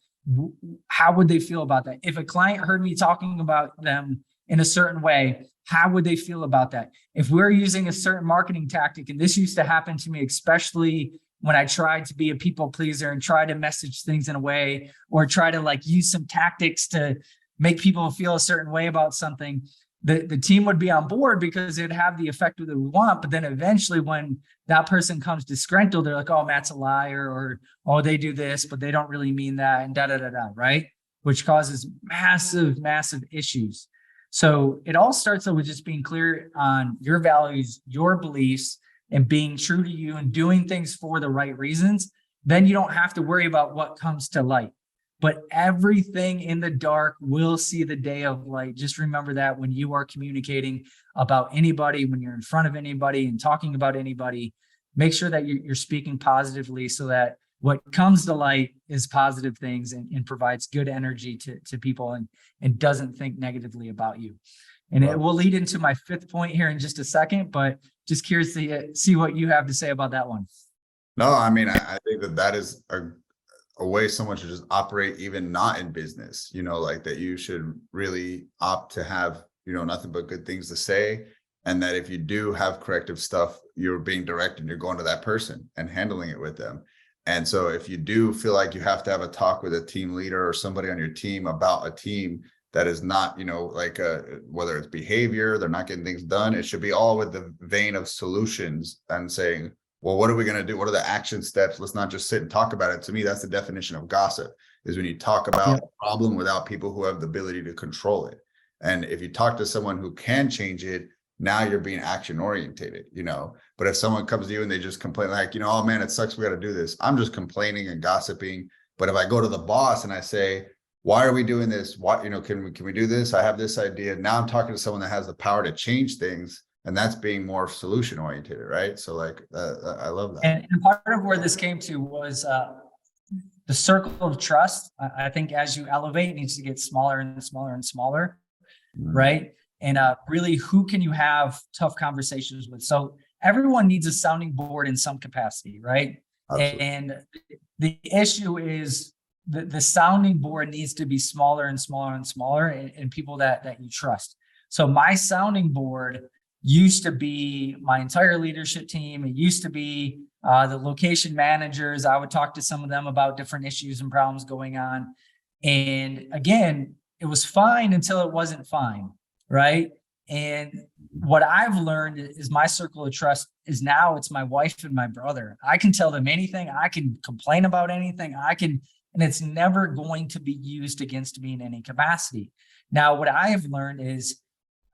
how would they feel about that? If a client heard me talking about them in a certain way, how would they feel about that? If we're using a certain marketing tactic, and this used to happen to me, especially when I tried to be a people pleaser and try to message things in a way, or try to use some tactics to make people feel a certain way about something, the team would be on board because it'd have the effect that we want. But then eventually when that person comes disgruntled, they're like, oh, Matt's a liar, or, oh, they do this, but they don't really mean that, and right? Which causes massive, massive issues. So it all starts with just being clear on your values, your beliefs, and being true to you and doing things for the right reasons. Then you don't have to worry about what comes to light. But everything in the dark will see the day of light. Just remember that when you are communicating about anybody, when you're in front of anybody and talking about anybody, make sure that you're speaking positively so that what comes to light is positive things and provides good energy to people and doesn't think negatively about you. And it will lead into my 5th point here in just a second, but just curious to see what you have to say about that one. No, I mean, I think that is a way someone should just operate, even not in business, that you should really opt to have, nothing but good things to say. And that if you do have corrective stuff you're being direct and you're going to that person and handling it with them. And so if you do feel like you have to have a talk with a team leader or somebody on your team about a team that is not, like whether it's behavior, they're not getting things done, it should be all with the vein of solutions and saying, well, what are we going to do? What are the action steps? Let's not just sit and talk about it. To me, that's the definition of gossip, is when you talk about a problem without people who have the ability to control it. And if you talk to someone who can change it, now you're being action orientated, but if someone comes to you and they just complain like, oh man, it sucks, we got to do this, I'm just complaining and gossiping. But if I go to the boss and I say, why are we doing this? What, can we do this? I have this idea. Now I'm talking to someone that has the power to change things, and that's being more solution oriented, right? So like, I love that. And part of where this came to was the circle of trust. I think as you elevate, it needs to get smaller and smaller and smaller, right? And really, who can you have tough conversations with? So everyone needs a sounding board in some capacity, right? Absolutely. And the issue is the sounding board needs to be smaller and smaller and smaller, and people that you trust. So my sounding board used to be my entire leadership team. It used to be the location managers. I would talk to some of them about different issues and problems going on. And again, it was fine until it wasn't fine, right? And what I've learned is my circle of trust is now it's my wife and my brother. I can tell them anything. I can complain about anything. And it's never going to be used against me in any capacity. Now, what I have learned is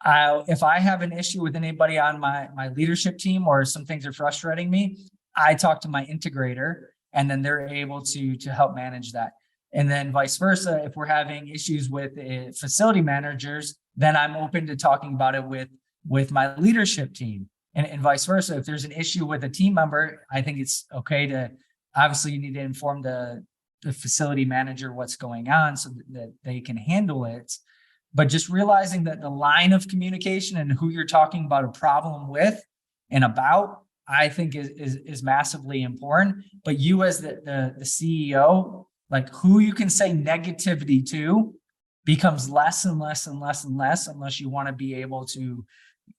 if I have an issue with anybody on my leadership team or some things are frustrating me, I talk to my integrator, and then they're able to help manage that. And then vice versa, if we're having issues with facility managers, then I'm open to talking about it with my leadership team, and vice versa. If there's an issue with a team member, I think it's okay to, obviously you need to inform the facility manager what's going on so that they can handle it. But just realizing that the line of communication and who you're talking about a problem with and about, I think is massively important. But you as the CEO, like who you can say negativity to becomes less and less and less and less, unless you want to be able to,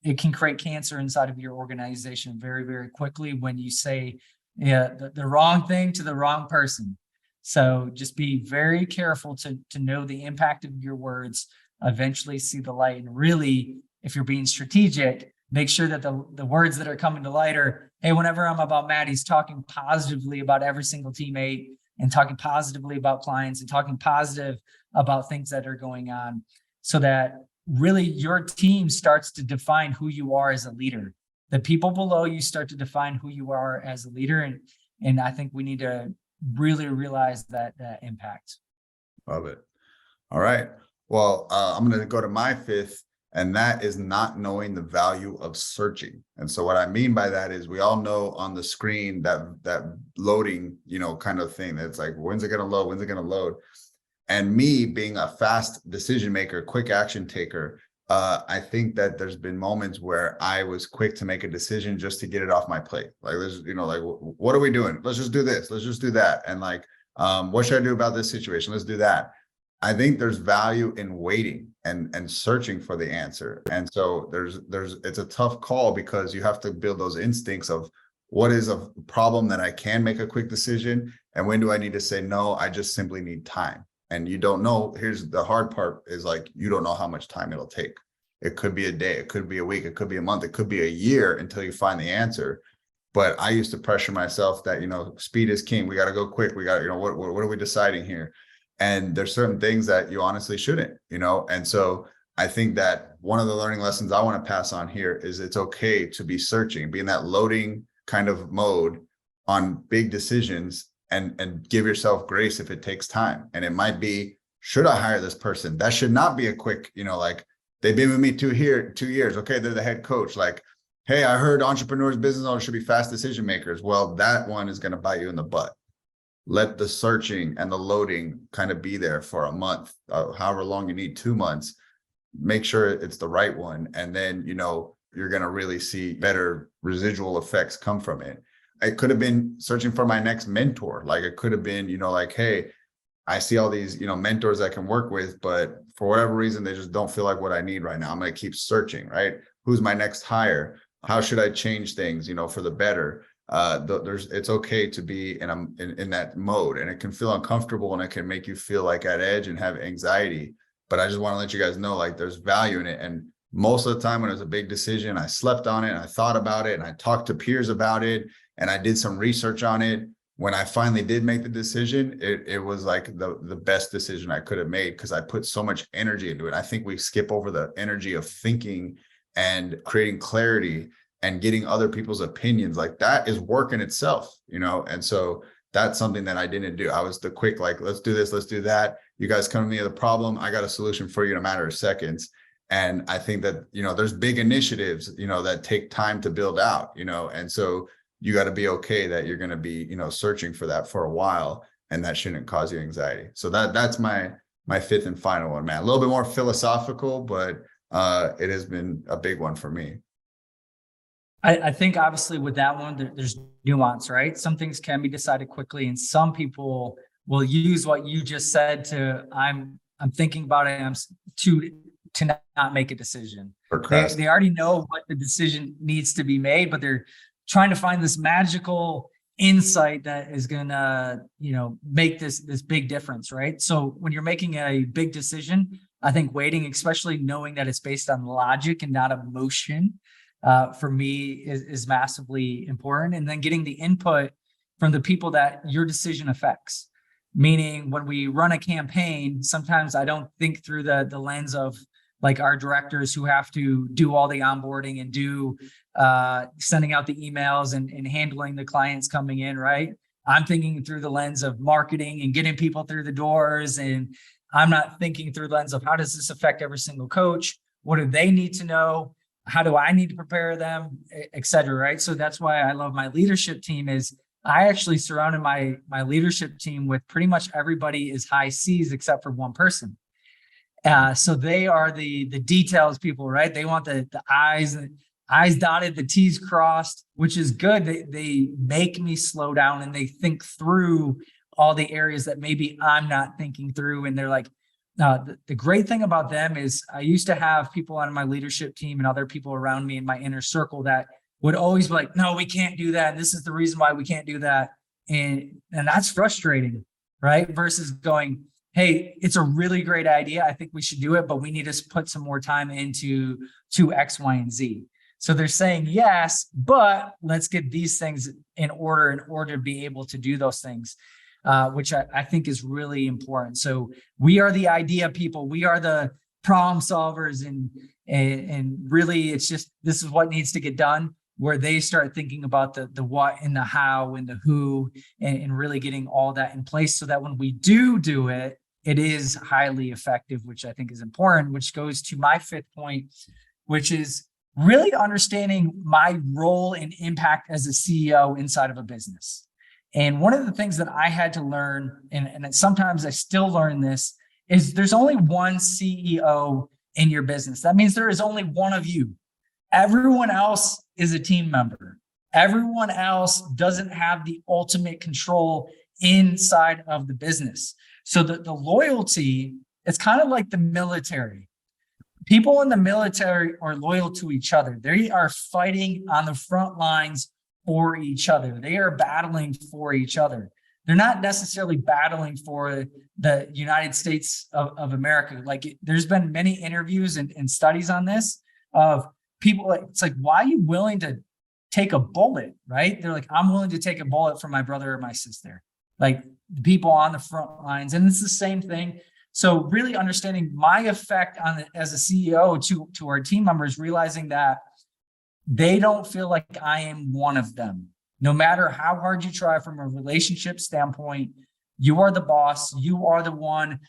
it can create cancer inside of your organization very, very quickly when you say the wrong thing to the wrong person. So just be very careful to know the impact of your words, eventually see the light. And really, if you're being strategic, make sure that the words that are coming to light are, hey, whenever I'm about Matt, he's talking positively about every single teammate and talking positively about clients and talking positive about things that are going on, so that really your team starts to define who you are as a leader. The people below you start to define who you are as a leader. And I think we need to really realize that impact. Love it. All right. Well, I'm going to go to my fifth, and that is not knowing the value of searching. And so what I mean by that is we all know on the screen that loading, kind of thing. That's like, when's it going to load? When's it going to load? And me being a fast decision maker, quick action taker, I think that there's been moments where I was quick to make a decision just to get it off my plate. Like, there's, like, what are we doing? Let's just do this. Let's just do that. And like, what should I do about this situation? Let's do that. I think there's value in waiting and searching for the answer. And so it's a tough call, because you have to build those instincts of what is a problem that I can make a quick decision, and when do I need to say, no, I just simply need time. And you don't know. Here's the hard part, is like, you don't know how much time it'll take. It could be a day, it could be a week, it could be a month, it could be a year until you find the answer. But I used to pressure myself that, speed is king. We got to go quick. We got to, what are we deciding here? And there's certain things that you honestly shouldn't, And so I think that one of the learning lessons I want to pass on here is it's okay to be searching, be in that loading kind of mode on big decisions, and give yourself grace if it takes time. And it might be, should I hire this person? That should not be a quick, like, they've been with me 2 years. Okay, they're the head coach. Like, hey, I heard entrepreneurs, business owners should be fast decision makers. Well, that one is going to bite you in the butt. Let the searching and the loading kind of be there for a month, however long you need, 2 months. Make sure it's the right one. And then, you're going to really see better residual effects come from it. It could have been searching for my next mentor. Like, it could have been, like, hey, I see all these, mentors I can work with, but for whatever reason, they just don't feel like what I need right now. I'm going to keep searching, right? Who's my next hire? How should I change things, for the better? It's okay to be in that mode, and it can feel uncomfortable and it can make you feel like at edge and have anxiety. But I just want to let you guys know, like, there's value in it. And most of the time when it was a big decision, I slept on it and I thought about it and I talked to peers about it and I did some research on it. When I finally did make the decision, it was like the best decision I could have made, because I put so much energy into it. I think we skip over the energy of thinking and creating clarity and getting other people's opinions. Like, that is work in itself, and so that's something that I didn't do. I was the quick, like, let's do this, let's do that. You guys come to me with a problem, I got a solution for you in a matter of seconds. And I think that, there's big initiatives, that take time to build out, and so you got to be okay that you're going to be, searching for that for a while, and that shouldn't cause you anxiety. So that's my fifth and final one, man. A little bit more philosophical, but it has been a big one for me. I think obviously with that one, there's nuance, right? Some things can be decided quickly, and some people will use what you just said to, I'm thinking about it, to not make a decision. They already know what the decision needs to be made, but they're trying to find this magical insight that is going to, make this big difference, right? So when you're making a big decision, I think waiting, especially knowing that it's based on logic and not emotion, for me is massively important. And then getting the input from the people that your decision affects. Meaning, when we run a campaign, sometimes I don't think through the lens of, like, our directors who have to do all the onboarding and do sending out the emails and handling the clients coming in, right? I'm thinking through the lens of marketing and getting people through the doors. And I'm not thinking through the lens of, how does this affect every single coach? What do they need to know? How do I need to prepare them, et cetera, right? So that's why I love my leadership team. Is I actually surrounded my leadership team with pretty much everybody is high C's except for one person. So they are the details people, right? They want the I's dotted, the T's crossed, which is good. They make me slow down and they think through all the areas that maybe I'm not thinking through. And they're like, the great thing about them is I used to have people on my leadership team and other people around me in my inner circle that would always be like, no, we can't do that. This is the reason why we can't do that. And that's frustrating, right? Versus going, hey, it's a really great idea. I think we should do it, but we need to put some more time into X, Y, and Z. So they're saying yes, but let's get these things in order to be able to do those things, which I think is really important. So we are the idea people. We are the problem solvers, and really it's just, this is what needs to get done, where they start thinking about the what and the how and the who, and really getting all that in place so that when we do it, it is highly effective, which I think is important, which goes to my fifth point, which is really understanding my role and impact as a CEO inside of a business. And one of the things that I had to learn, and sometimes I still learn this, is there's only one CEO in your business. That means there is only one of you. Everyone else is a team member. Everyone else doesn't have the ultimate control inside of the business. So the loyalty, it's kind of like the military. People in the military are loyal to each other. They are fighting on the front lines for each other. They are battling for each other. They're not necessarily battling for the United States of America. Like, there's been many interviews and studies on this of people. It's like, why are you willing to take a bullet, right? They're like, I'm willing to take a bullet for my brother or my sister. Like, the people on the front lines. And it's the same thing. So really understanding my effect on it as a CEO to our team members, realizing that they don't feel like I am one of them. No matter how hard you try from a relationship standpoint, you are the boss. You are the one,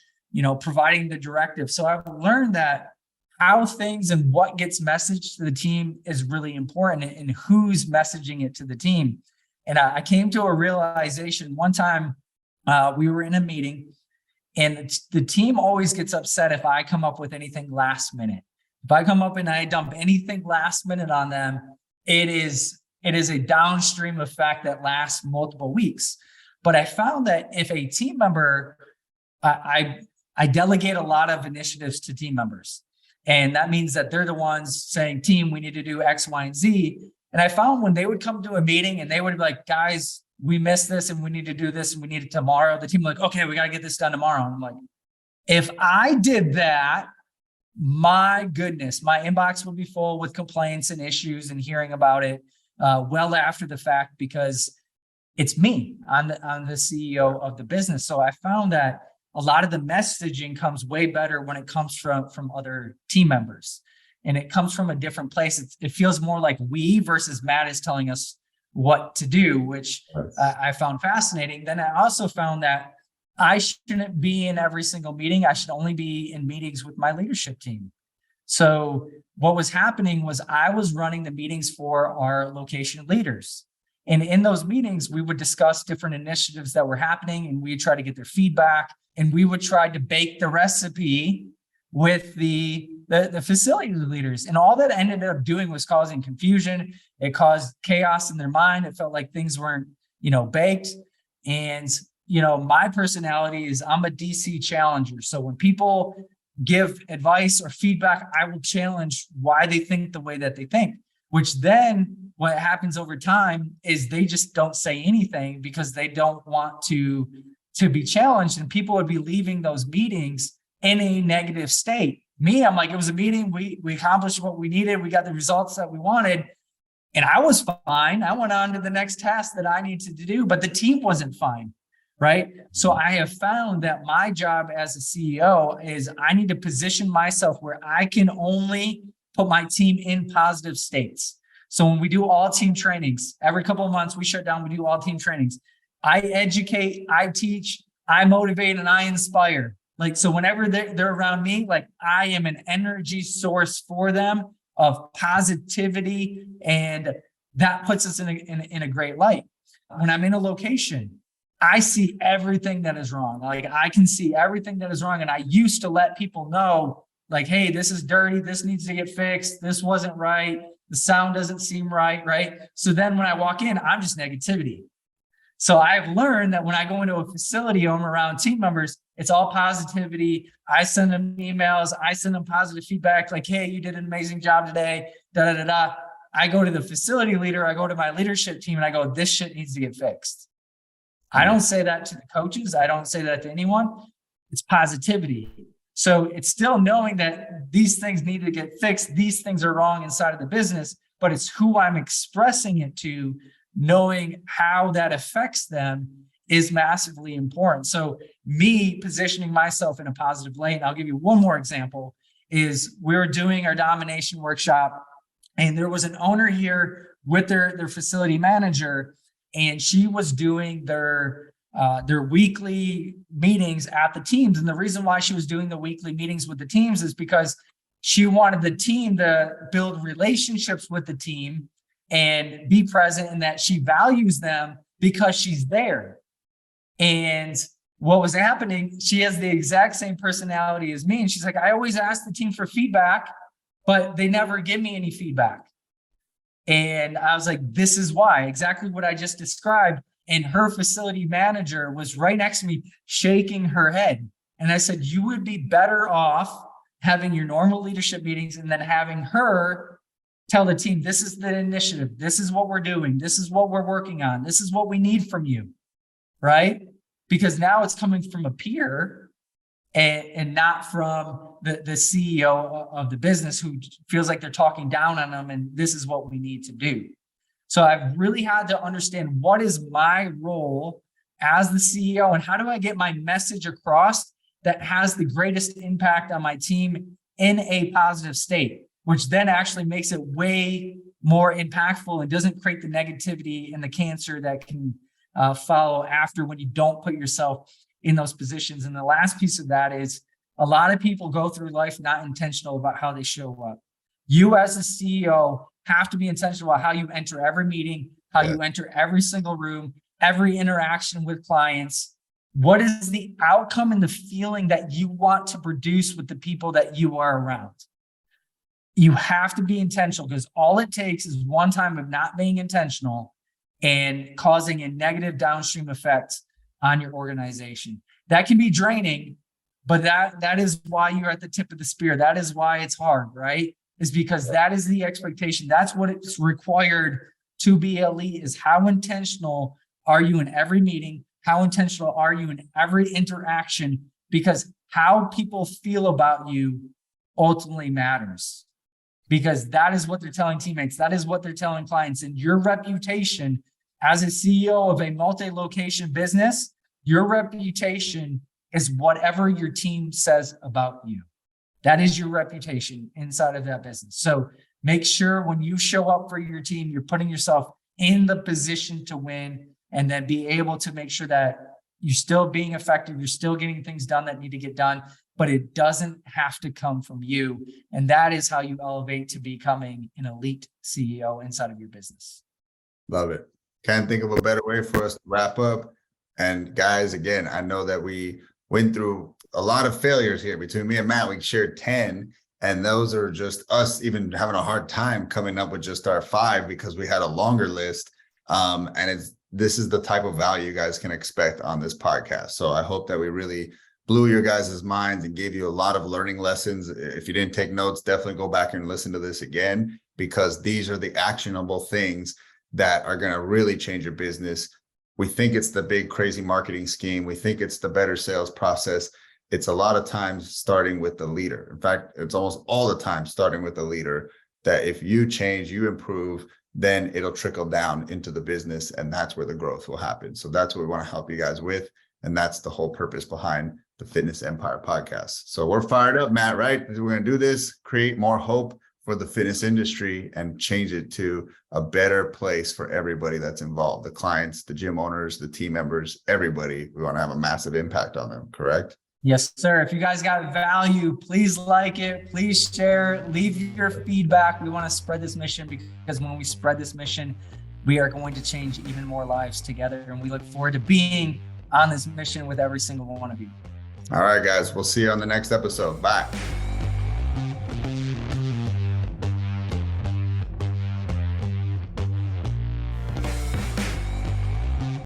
providing the directive. So I've learned that how things and what gets messaged to the team is really important, and who's messaging it to the team. And I came to a realization one time. We were in a meeting, and the team always gets upset if I come up with anything last minute. If I come up and I dump anything last minute on them, it is a downstream effect that lasts multiple weeks. But I found that if a team member, I delegate a lot of initiatives to team members. And that means that they're the ones saying, team, we need to do X, Y, and Z. And I found when they would come to a meeting and they would be like, guys, we missed this and we need to do this and we need it tomorrow. The team would be like, okay, we got to get this done tomorrow. And I'm like, if I did that, my goodness, my inbox would be full with complaints and issues and hearing about it well after the fact, because it's me. I'm the CEO of the business. So I found that a lot of the messaging comes way better when it comes from other team members, and it comes from a different place. It feels more like we versus Matt is telling us what to do, which I found fascinating. Then I also found that I shouldn't be in every single meeting. I should only be in meetings with my leadership team. So what was happening was I was running the meetings for our location leaders. And in those meetings, we would discuss different initiatives that were happening, and we'd try to get their feedback, and we would try to bake the recipe with the facility leaders. And all that ended up doing was causing confusion. It caused chaos in their mind. It felt like things weren't, baked. And, my personality is I'm a DC challenger. So when people give advice or feedback, I will challenge why they think the way that they think, which then what happens over time is they just don't say anything because they don't want to be challenged. And people would be leaving those meetings in a negative state. Me, I'm like, it was a meeting. We accomplished what we needed. We got the results that we wanted. And I was fine. I went on to the next task that I needed to do, but the team wasn't fine. Right. So I have found that my job as a CEO is I need to position myself where I can only put my team in positive states. So when we do all team trainings, every couple of months, we shut down, we do all team trainings. I educate, I teach, I motivate, and I inspire. Like, so whenever they're around me, like I am an energy source for them of positivity. And that puts us in a great light. When I'm in a location, I see everything that is wrong. Like I can see everything that is wrong. And I used to let people know, like, hey, this is dirty. This needs to get fixed. This wasn't right. The sound doesn't seem right. Right. So then when I walk in, I'm just negativity. So I've learned that when I go into a facility or I'm around team members, it's all positivity. I send them emails. I send them positive feedback. Like, hey, you did an amazing job today. Da, da, da, da. I go to the facility leader. I go to my leadership team and I go, this shit needs to get fixed. I don't say that to the coaches. I don't say that to anyone. It's positivity. So it's still knowing that these things need to get fixed. These things are wrong inside of the business, but it's who I'm expressing it to, knowing how that affects them is massively important. So me positioning myself in a positive light, and I'll give you one more example, is we were doing our domination workshop and there was an owner here with their facility manager, and she was doing their weekly meetings at the teams. And the reason why she was doing the weekly meetings with the teams is because she wanted the team to build relationships with the team and be present, and that she values them because she's there. And what was happening, she has the exact same personality as me. And she's like, I always ask the team for feedback, but they never give me any feedback. And I was like, this is why, exactly what I just described. And her facility manager was right next to me, shaking her head. And I said, you would be better off having your normal leadership meetings and then having her tell the team, this is the initiative. This is what we're doing. This is what we're working on. This is what we need from you. Right? Because now it's coming from a peer and not from the CEO of the business who feels like they're talking down on them and this is what we need to do. So I've really had to understand what is my role as the CEO and how do I get my message across that has the greatest impact on my team in a positive state, which then actually makes it way more impactful and doesn't create the negativity and the cancer that can follow after when you don't put yourself in those positions. And the last piece of that is a lot of people go through life not intentional about how they show up. You as a CEO have to be intentional about how you enter every meeting, how you enter every single room, every interaction with clients. What is the outcome and the feeling that you want to produce with the people that you are around? You have to be intentional, because all it takes is one time of not being intentional and causing a negative downstream effect on your organization. That can be draining, But that is why you're at the tip of the spear. That is why it's hard, right? Is because that is the expectation. That's what it's required to be elite, is how intentional are you in every meeting? How intentional are you in every interaction? Because how people feel about you ultimately matters, because that is what they're telling teammates. That is what they're telling clients. And your reputation as a CEO of a multi-location business, your reputation is whatever your team says about you. That is your reputation inside of that business. So make sure when you show up for your team, you're putting yourself in the position to win, and then be able to make sure that you're still being effective. You're still getting things done that need to get done, but it doesn't have to come from you. And that is how you elevate to becoming an elite CEO inside of your business. Love it. Can't think of a better way for us to wrap up. And guys, again, I know that we went through a lot of failures here. Between me and Matt, we shared 10, and those are just us even having a hard time coming up with just our 5, because we had a longer list. And this is the type of value you guys can expect on this podcast. So I hope that we really blew your guys' minds and gave you a lot of learning lessons. If you didn't take notes, definitely go back and listen to this again, because these are the actionable things that are going to really change your business. We think it's the big crazy marketing scheme. We think it's the better sales process. It's a lot of times starting with the leader. In fact, it's almost all the time starting with the leader, that if you change, you improve, then it'll trickle down into the business, and that's where the growth will happen. So that's what we want to help you guys with. And that's the whole purpose behind the Fitness Empire podcast. So we're fired up, Matt, right? We're going to do this, create more hope for the fitness industry, and change it to a better place for everybody that's involved, the clients, the gym owners, the team members, everybody. We want to have a massive impact on them, correct? Yes, sir. If you guys got value, please like it, please share, leave your feedback. We want to spread this mission, because when we spread this mission, we are going to change even more lives together. And we look forward to being on this mission with every single one of you. All right, guys, we'll see you on the next episode. Bye.